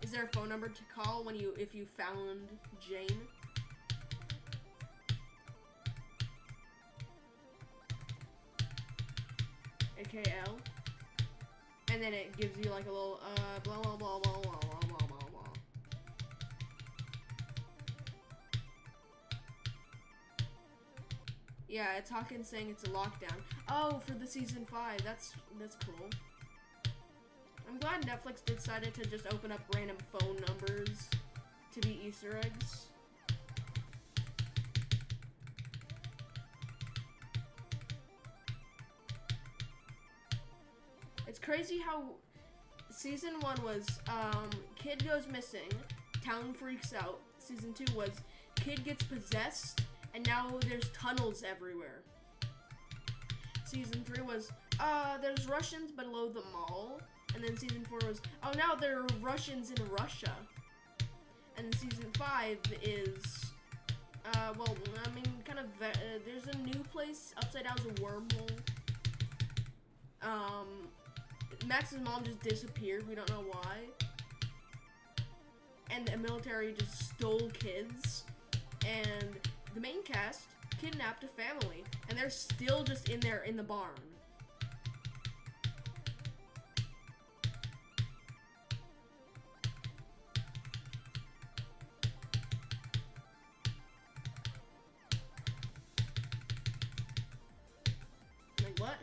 Is there a phone number to call if you found Jane? AKL. And then it gives you like a little blah blah blah blah blah blah blah blah blah. Yeah, it's Hawkins saying it's a lockdown. Oh, for the season 5. That's cool. I'm glad Netflix decided to just open up random phone numbers to be Easter eggs. It's crazy how season 1 was kid goes missing, town freaks out. Season 2 was kid gets possessed, and now there's tunnels everywhere. Season 3 was there's Russians below the mall, and then season 4 was now there are Russians in Russia, and then season 5 is kind of there's a new place. Upside Down's a wormhole. Max's mom just disappeared. We don't know why. And the military just stole kids. And the main cast kidnapped a family. And they're still just in there in the barn. Like, what?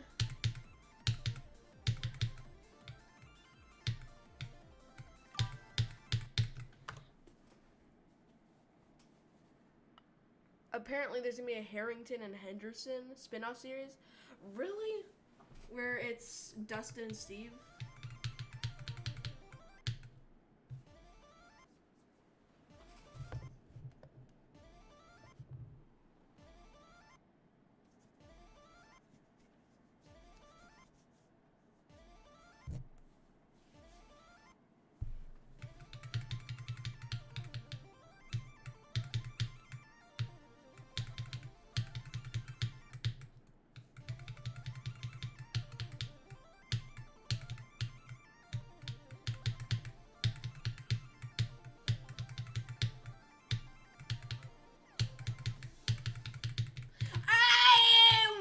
Apparently there's gonna be a Harrington and Henderson spin-off series. Really? Where it's Dustin and Steve?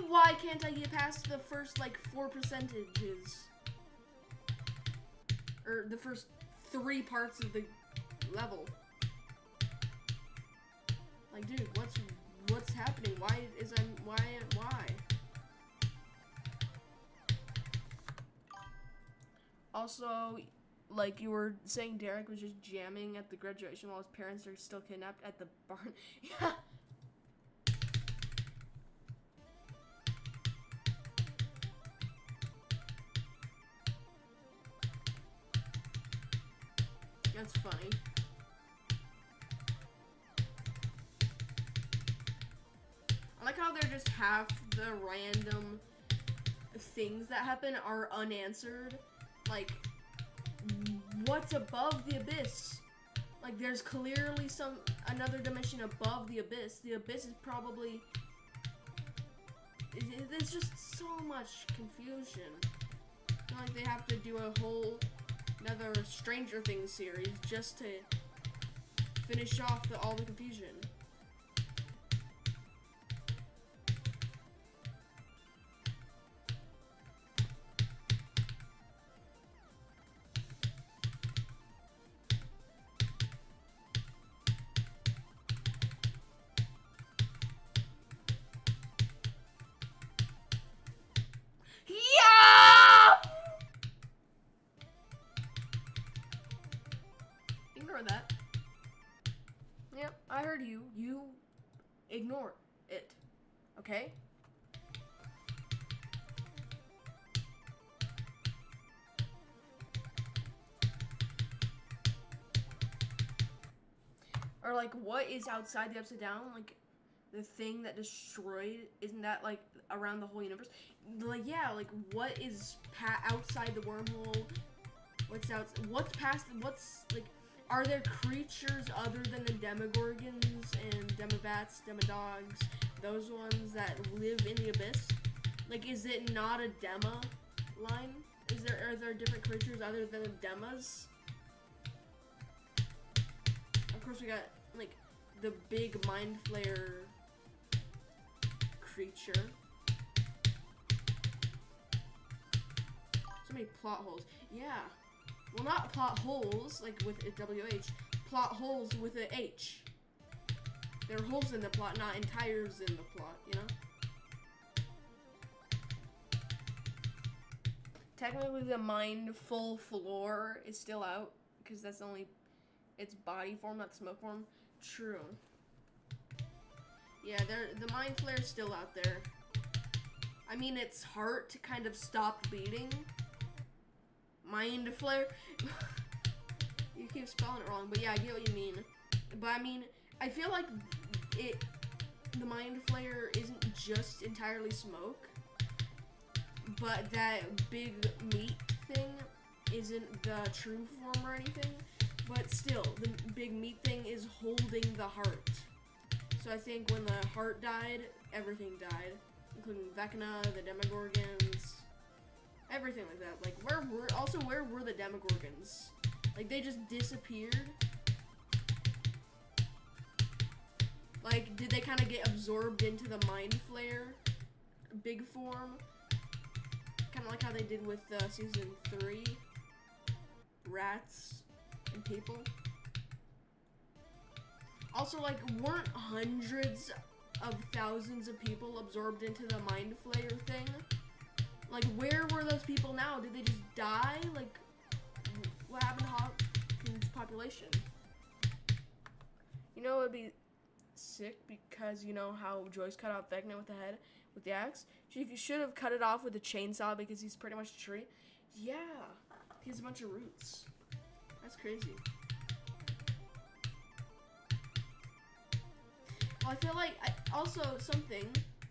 Why can't I get past the first, 4 percentages? Or the first 3 parts of the level. Like, dude, what's happening? Why? Also, like you were saying, Derek was just jamming at the graduation while his parents are still kidnapped at the barn. Yeah. That's funny. I like how they're just half the random things that happen are unanswered. Like, what's above the abyss? Like, there's clearly another dimension above the abyss. The abyss is probably... There's just so much confusion. It's not like they have to do another Stranger Things series just to finish off all the confusion. Ignore that. Yep, I heard you. You ignore it. Okay? Or what is outside the Upside Down? The thing that destroyed, isn't that around the whole universe? Yeah, what is outside the wormhole? What's past, are there creatures other than the Demogorgons and Demobats, Demodogs, those ones that live in the abyss? Is it not a Dema line? Are there different creatures other than the Demas? Of course we got, the big Mind Flayer creature. So many plot holes. Yeah. Well, not plot holes, with a WH. Plot holes with a H. There are holes in the plot, not entires in the plot, you know? Technically, the Mindful Floor is still out, because that's the only its body form, not smoke form. True. Yeah, the mind flare's still out there. I mean, its heart kind of stopped beating. Mind flare. You keep spelling it wrong, but yeah, I get what you mean. But I mean, I feel like the mind flare isn't just entirely smoke, but that big meat thing isn't the true form or anything. But still, the big meat thing is holding the heart. So I think when the heart died, everything died, including Vecna, the Demogorgons, everything like that. Like, where were the Demogorgons? Like, they just disappeared. Like, did they kind of get absorbed into the mind flare big form? Kind of like how they did with season 3, rats and people. Also, like, weren't hundreds of thousands of people absorbed into the mind flayer thing? Like, where were those people now? Did they just die? Like, what happened to Hawkins' population? You know, it would be sick because you know how Joyce cut off Vecna with the head, with the axe? She should have cut it off with a chainsaw because he's pretty much a tree. Yeah, he has a bunch of roots. That's crazy. Well, I feel like also something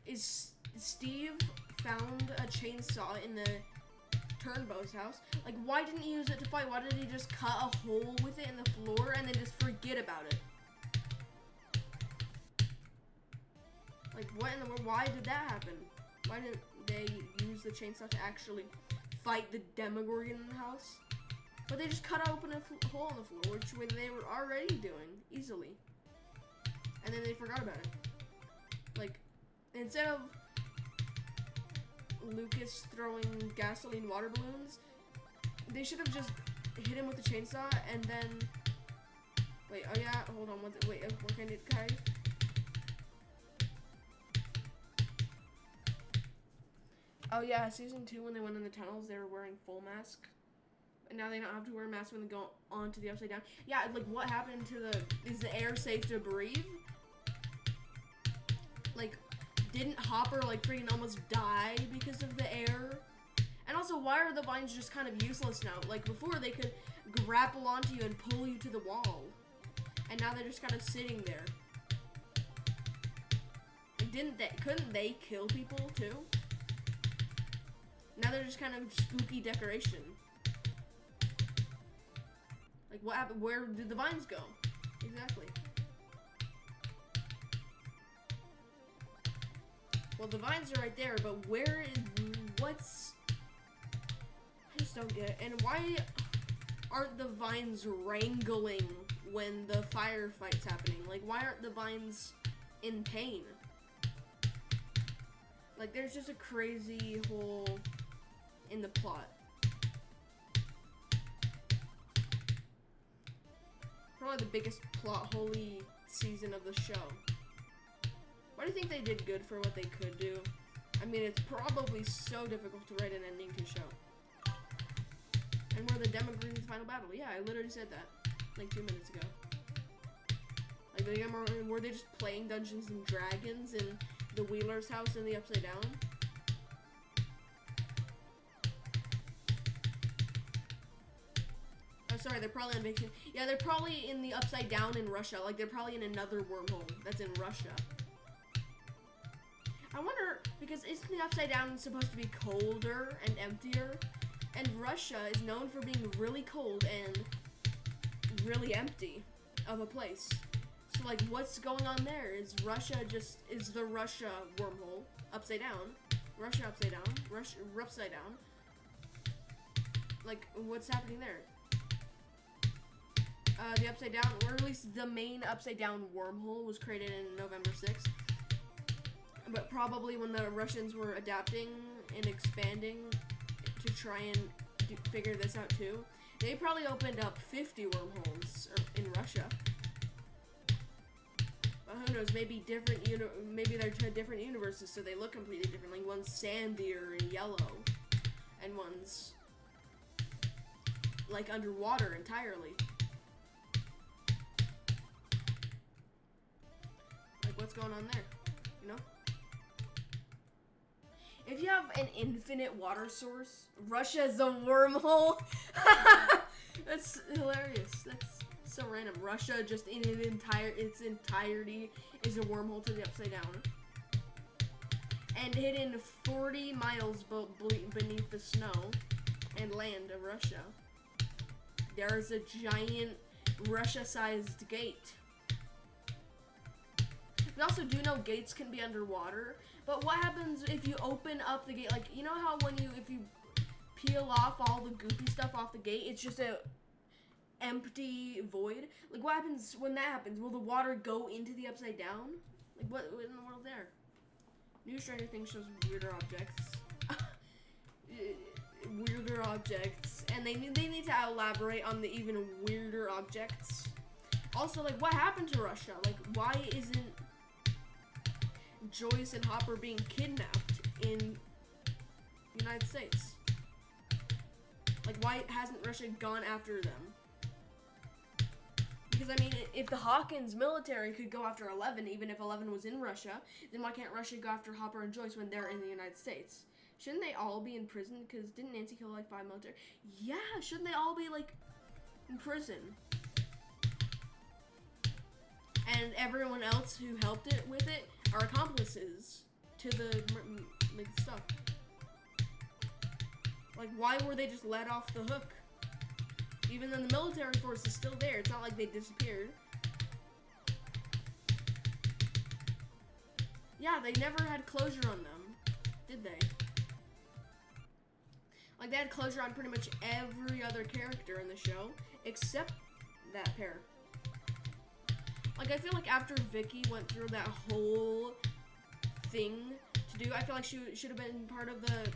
is Steve found a chainsaw in the Turnbow's house. Like, why didn't he use it to fight? Why did he just cut a hole with it in the floor and then just forget about it? Like, what in the world? Why did that happen? Why didn't they use the chainsaw to actually fight the Demogorgon in the house? But they just cut open a hole in the floor, which they were already doing easily. And then they forgot about it. Like, instead of Lucas throwing gasoline water balloons, they should have just hit him with the chainsaw and then... Wait, oh yeah, hold on, wait, what kind of guy? Oh yeah, season 2 when they went in the tunnels, they were wearing full mask. And now they don't have to wear a mask when they go onto the Upside Down. Yeah, like what happened to is the air safe to breathe? Like, didn't Hopper like freaking almost die because of the air? And also, why are the vines just kind of useless now? Like before they could grapple onto you and pull you to the wall. And now they're just kind of sitting there. Like, couldn't they kill people too? Now they're just kind of spooky decoration. Like, what happened? Where did the vines go? Exactly. Well, the vines are right there, but what's... I just don't get it. And why aren't the vines wrangling when the firefight's happening? Like, why aren't the vines in pain? Like, there's just a crazy hole in the plot. Probably the biggest plot holy season of the show. Why do you think they did good for what they could do? I mean, it's probably so difficult to write an ending to a show. And we're the Demogorgon's final battle. Yeah, I literally said that like 2 minutes ago. Like, were they just playing Dungeons and Dragons in the Wheeler's house in the Upside Down? Oh, sorry, they're probably on vacation. Yeah, they're probably in the Upside Down in Russia. Like, they're probably in another wormhole that's in Russia. I wonder, because isn't the Upside Down supposed to be colder and emptier? And Russia is known for being really cold and really empty of a place. So, like, what's going on there? Is the Russia wormhole upside down? Russia upside down? Russia upside down? Like, what's happening there? The upside down, or at least the main upside down wormhole was created in November 6th. But probably when the Russians were adapting and expanding to try and figure this out too, they probably opened up 50 wormholes in Russia. But who knows? Maybe maybe they're different universes, so they look completely different. Like one's sandier and yellow, and one's like underwater entirely. what's going on there, you know? If you have an infinite water source, Russia is a wormhole. That's hilarious. That's so random. Russia just in its entirety is a wormhole to the Upside Down. And hidden 40 miles beneath the snow and land of Russia, there's a giant Russia-sized gate. We also do know gates can be underwater, but what happens if you open up the gate? Like, you know how if you peel off all the goopy stuff off the gate, it's just a empty void? Like, what happens when that happens? Will the water go into the Upside Down? Like, what in the world there? New Stranger Things shows weirder objects. Weirder objects. And they need to elaborate on the even weirder objects. Also, like, what happened to Russia? Like, why isn't Joyce and Hopper being kidnapped in the United States? Like, why hasn't Russia gone after them? Because, I mean, if the Hawkins military could go after 11, even if 11 was in Russia, then why can't Russia go after Hopper and Joyce when they're in the United States? Shouldn't they all be in prison? Because didn't Nancy kill, like, 5 military? Yeah, shouldn't they all be, like, in prison? And everyone else who helped it with it are accomplices to the, like, stuff. Like, why were they just let off the hook? Even though the military force is still there, it's not like they disappeared. Yeah, they never had closure on them, did they? Like, they had closure on pretty much every other character in the show, except that pair. Like, I feel like after Vicky went through that whole thing to do, I feel like she should have been part of the,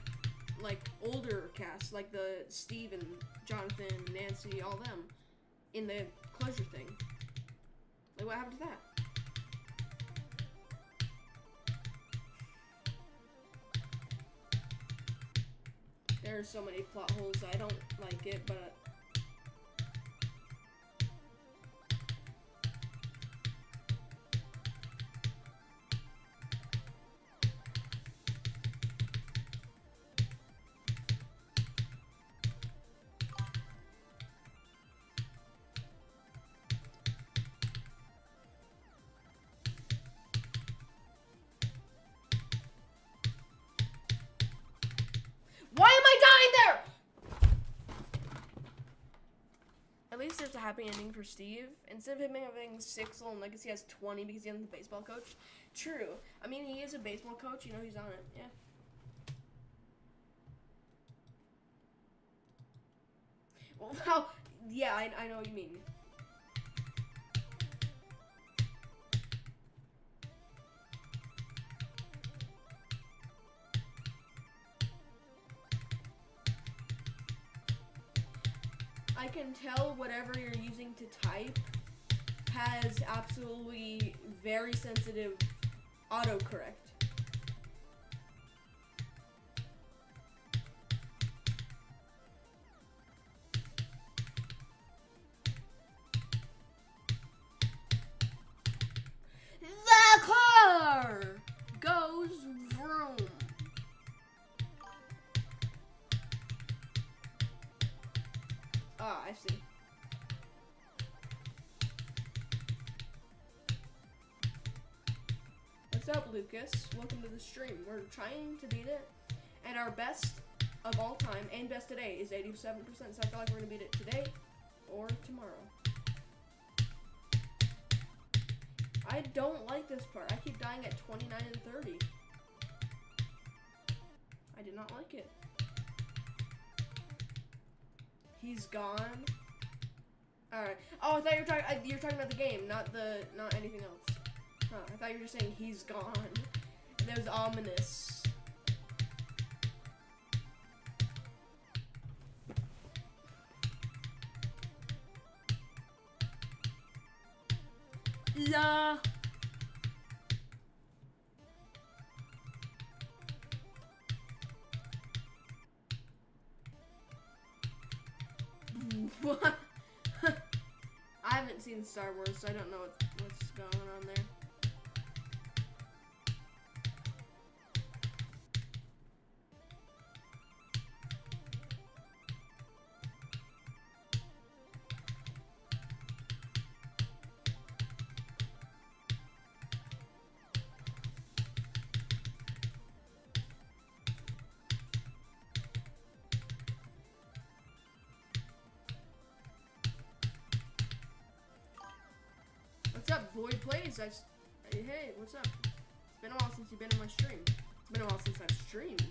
like, older cast, like the Steve and Jonathan, Nancy, all them, in the closure thing. Like, what happened to that? There are so many plot holes. I don't like it, but why am I dying there? At least there's a happy ending for Steve. Instead of him having 6 little nuggets, he has 20 because he's the baseball coach. True. I mean, he is a baseball coach. You know, he's on it. Yeah. Well, yeah, I know what you mean. I can tell whatever you're using to type has absolutely very sensitive autocorrect. The car goes vroom. Ah, I see. What's up, Lucas? Welcome to the stream. We're trying to beat it, and our best of all time and best today is 87%, so I feel like we're gonna beat it today or tomorrow. I don't like this part. I keep dying at 29 and 30. I did not like it. He's gone. Alright. Oh, I thought you were talking about the game, not anything else. Huh, I thought you were just saying he's gone. That was ominous. La. What? I haven't seen Star Wars, so I don't know what's going on there. up, Void Plays? Hey, what's up? It's been a while since you've been in my stream. It's been a while since I've streamed.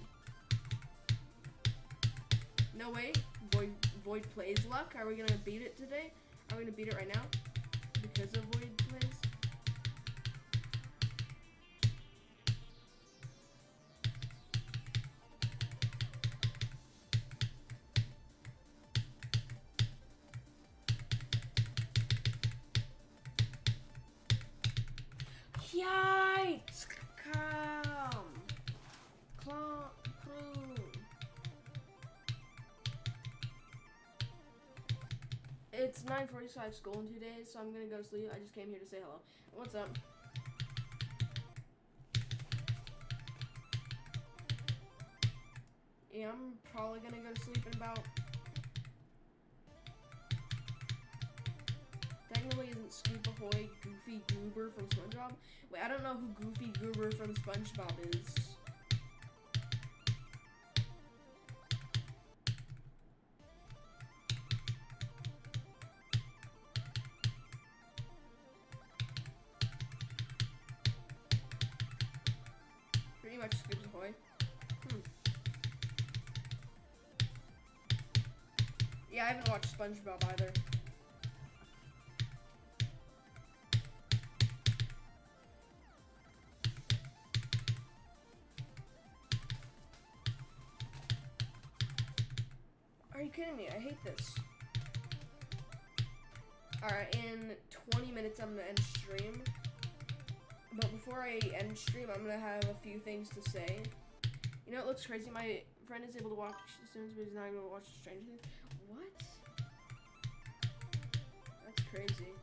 No way, Void Plays luck. Are we gonna beat it today? Are we gonna beat it right now? Because of Void Plays? Yikes! It's 9:45 school in 2 days, so I'm gonna go to sleep. I just came here to say hello. What's up? Yeah, I'm probably gonna go to sleep in about... Technically, isn't Scoop Ahoy Goofy Goober from SpongeBob? Wait, I don't know who Goofy Goober from SpongeBob is. Pretty much Scoop Ahoy. Yeah, I haven't watched SpongeBob either. Are you kidding me? I hate this. Alright, in 20 minutes I'm gonna end stream. But before I end stream, I'm gonna have a few things to say. You know, it looks crazy. My friend is able to watch The Sims, but he's not able to watch Stranger Things. What? That's crazy.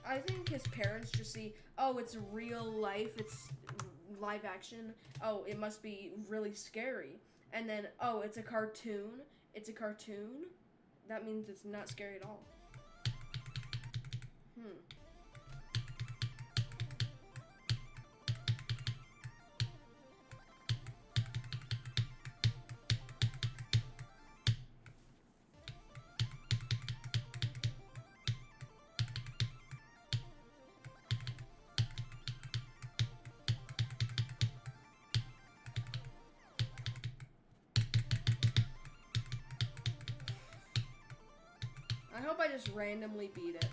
I think his parents just see, oh, it's real life, it's live action. Oh, it must be really scary. And then, oh, it's a cartoon. It's a cartoon. That means it's not scary at all. I hope I just randomly beat it.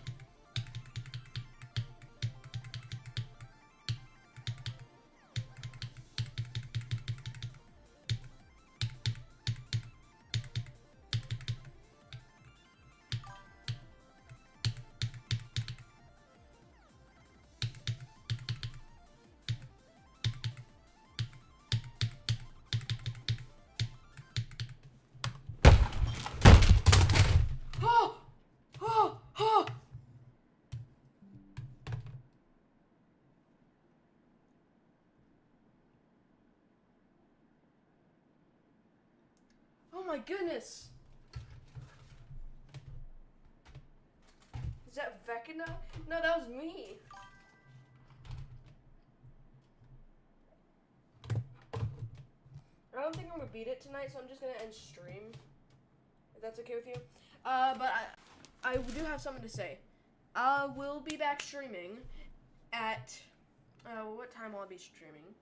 Oh my goodness! Is that Vecna? No, that was me. I don't think I'm gonna beat it tonight, so I'm just gonna end stream. If that's okay with you. But I do have something to say. I will be back streaming at, what time will I be streaming?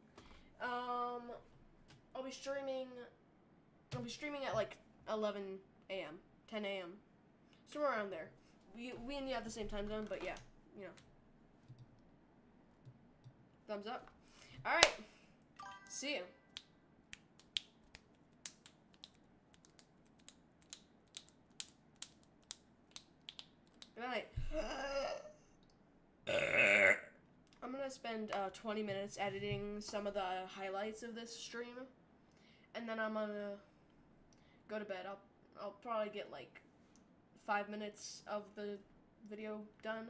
I'll be streaming at like 11 a.m., 10 a.m., somewhere around there. We and you have the same time zone, but yeah, you know. Thumbs up. All right, see you. Good night. I'm gonna spend 20 minutes editing some of the highlights of this stream, and then I'm gonna go to bed. I'll probably get like 5 minutes of the video done,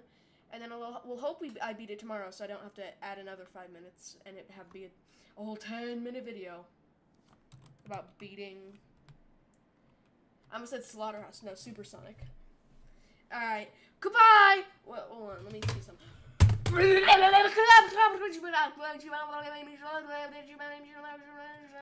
and then we'll hope I beat it tomorrow, so I don't have to add another 5 minutes and it have be a whole 10-minute video about beating. I almost said Slaughterhouse. No, Supersonic. All right, goodbye. Well, hold on. Let me see some.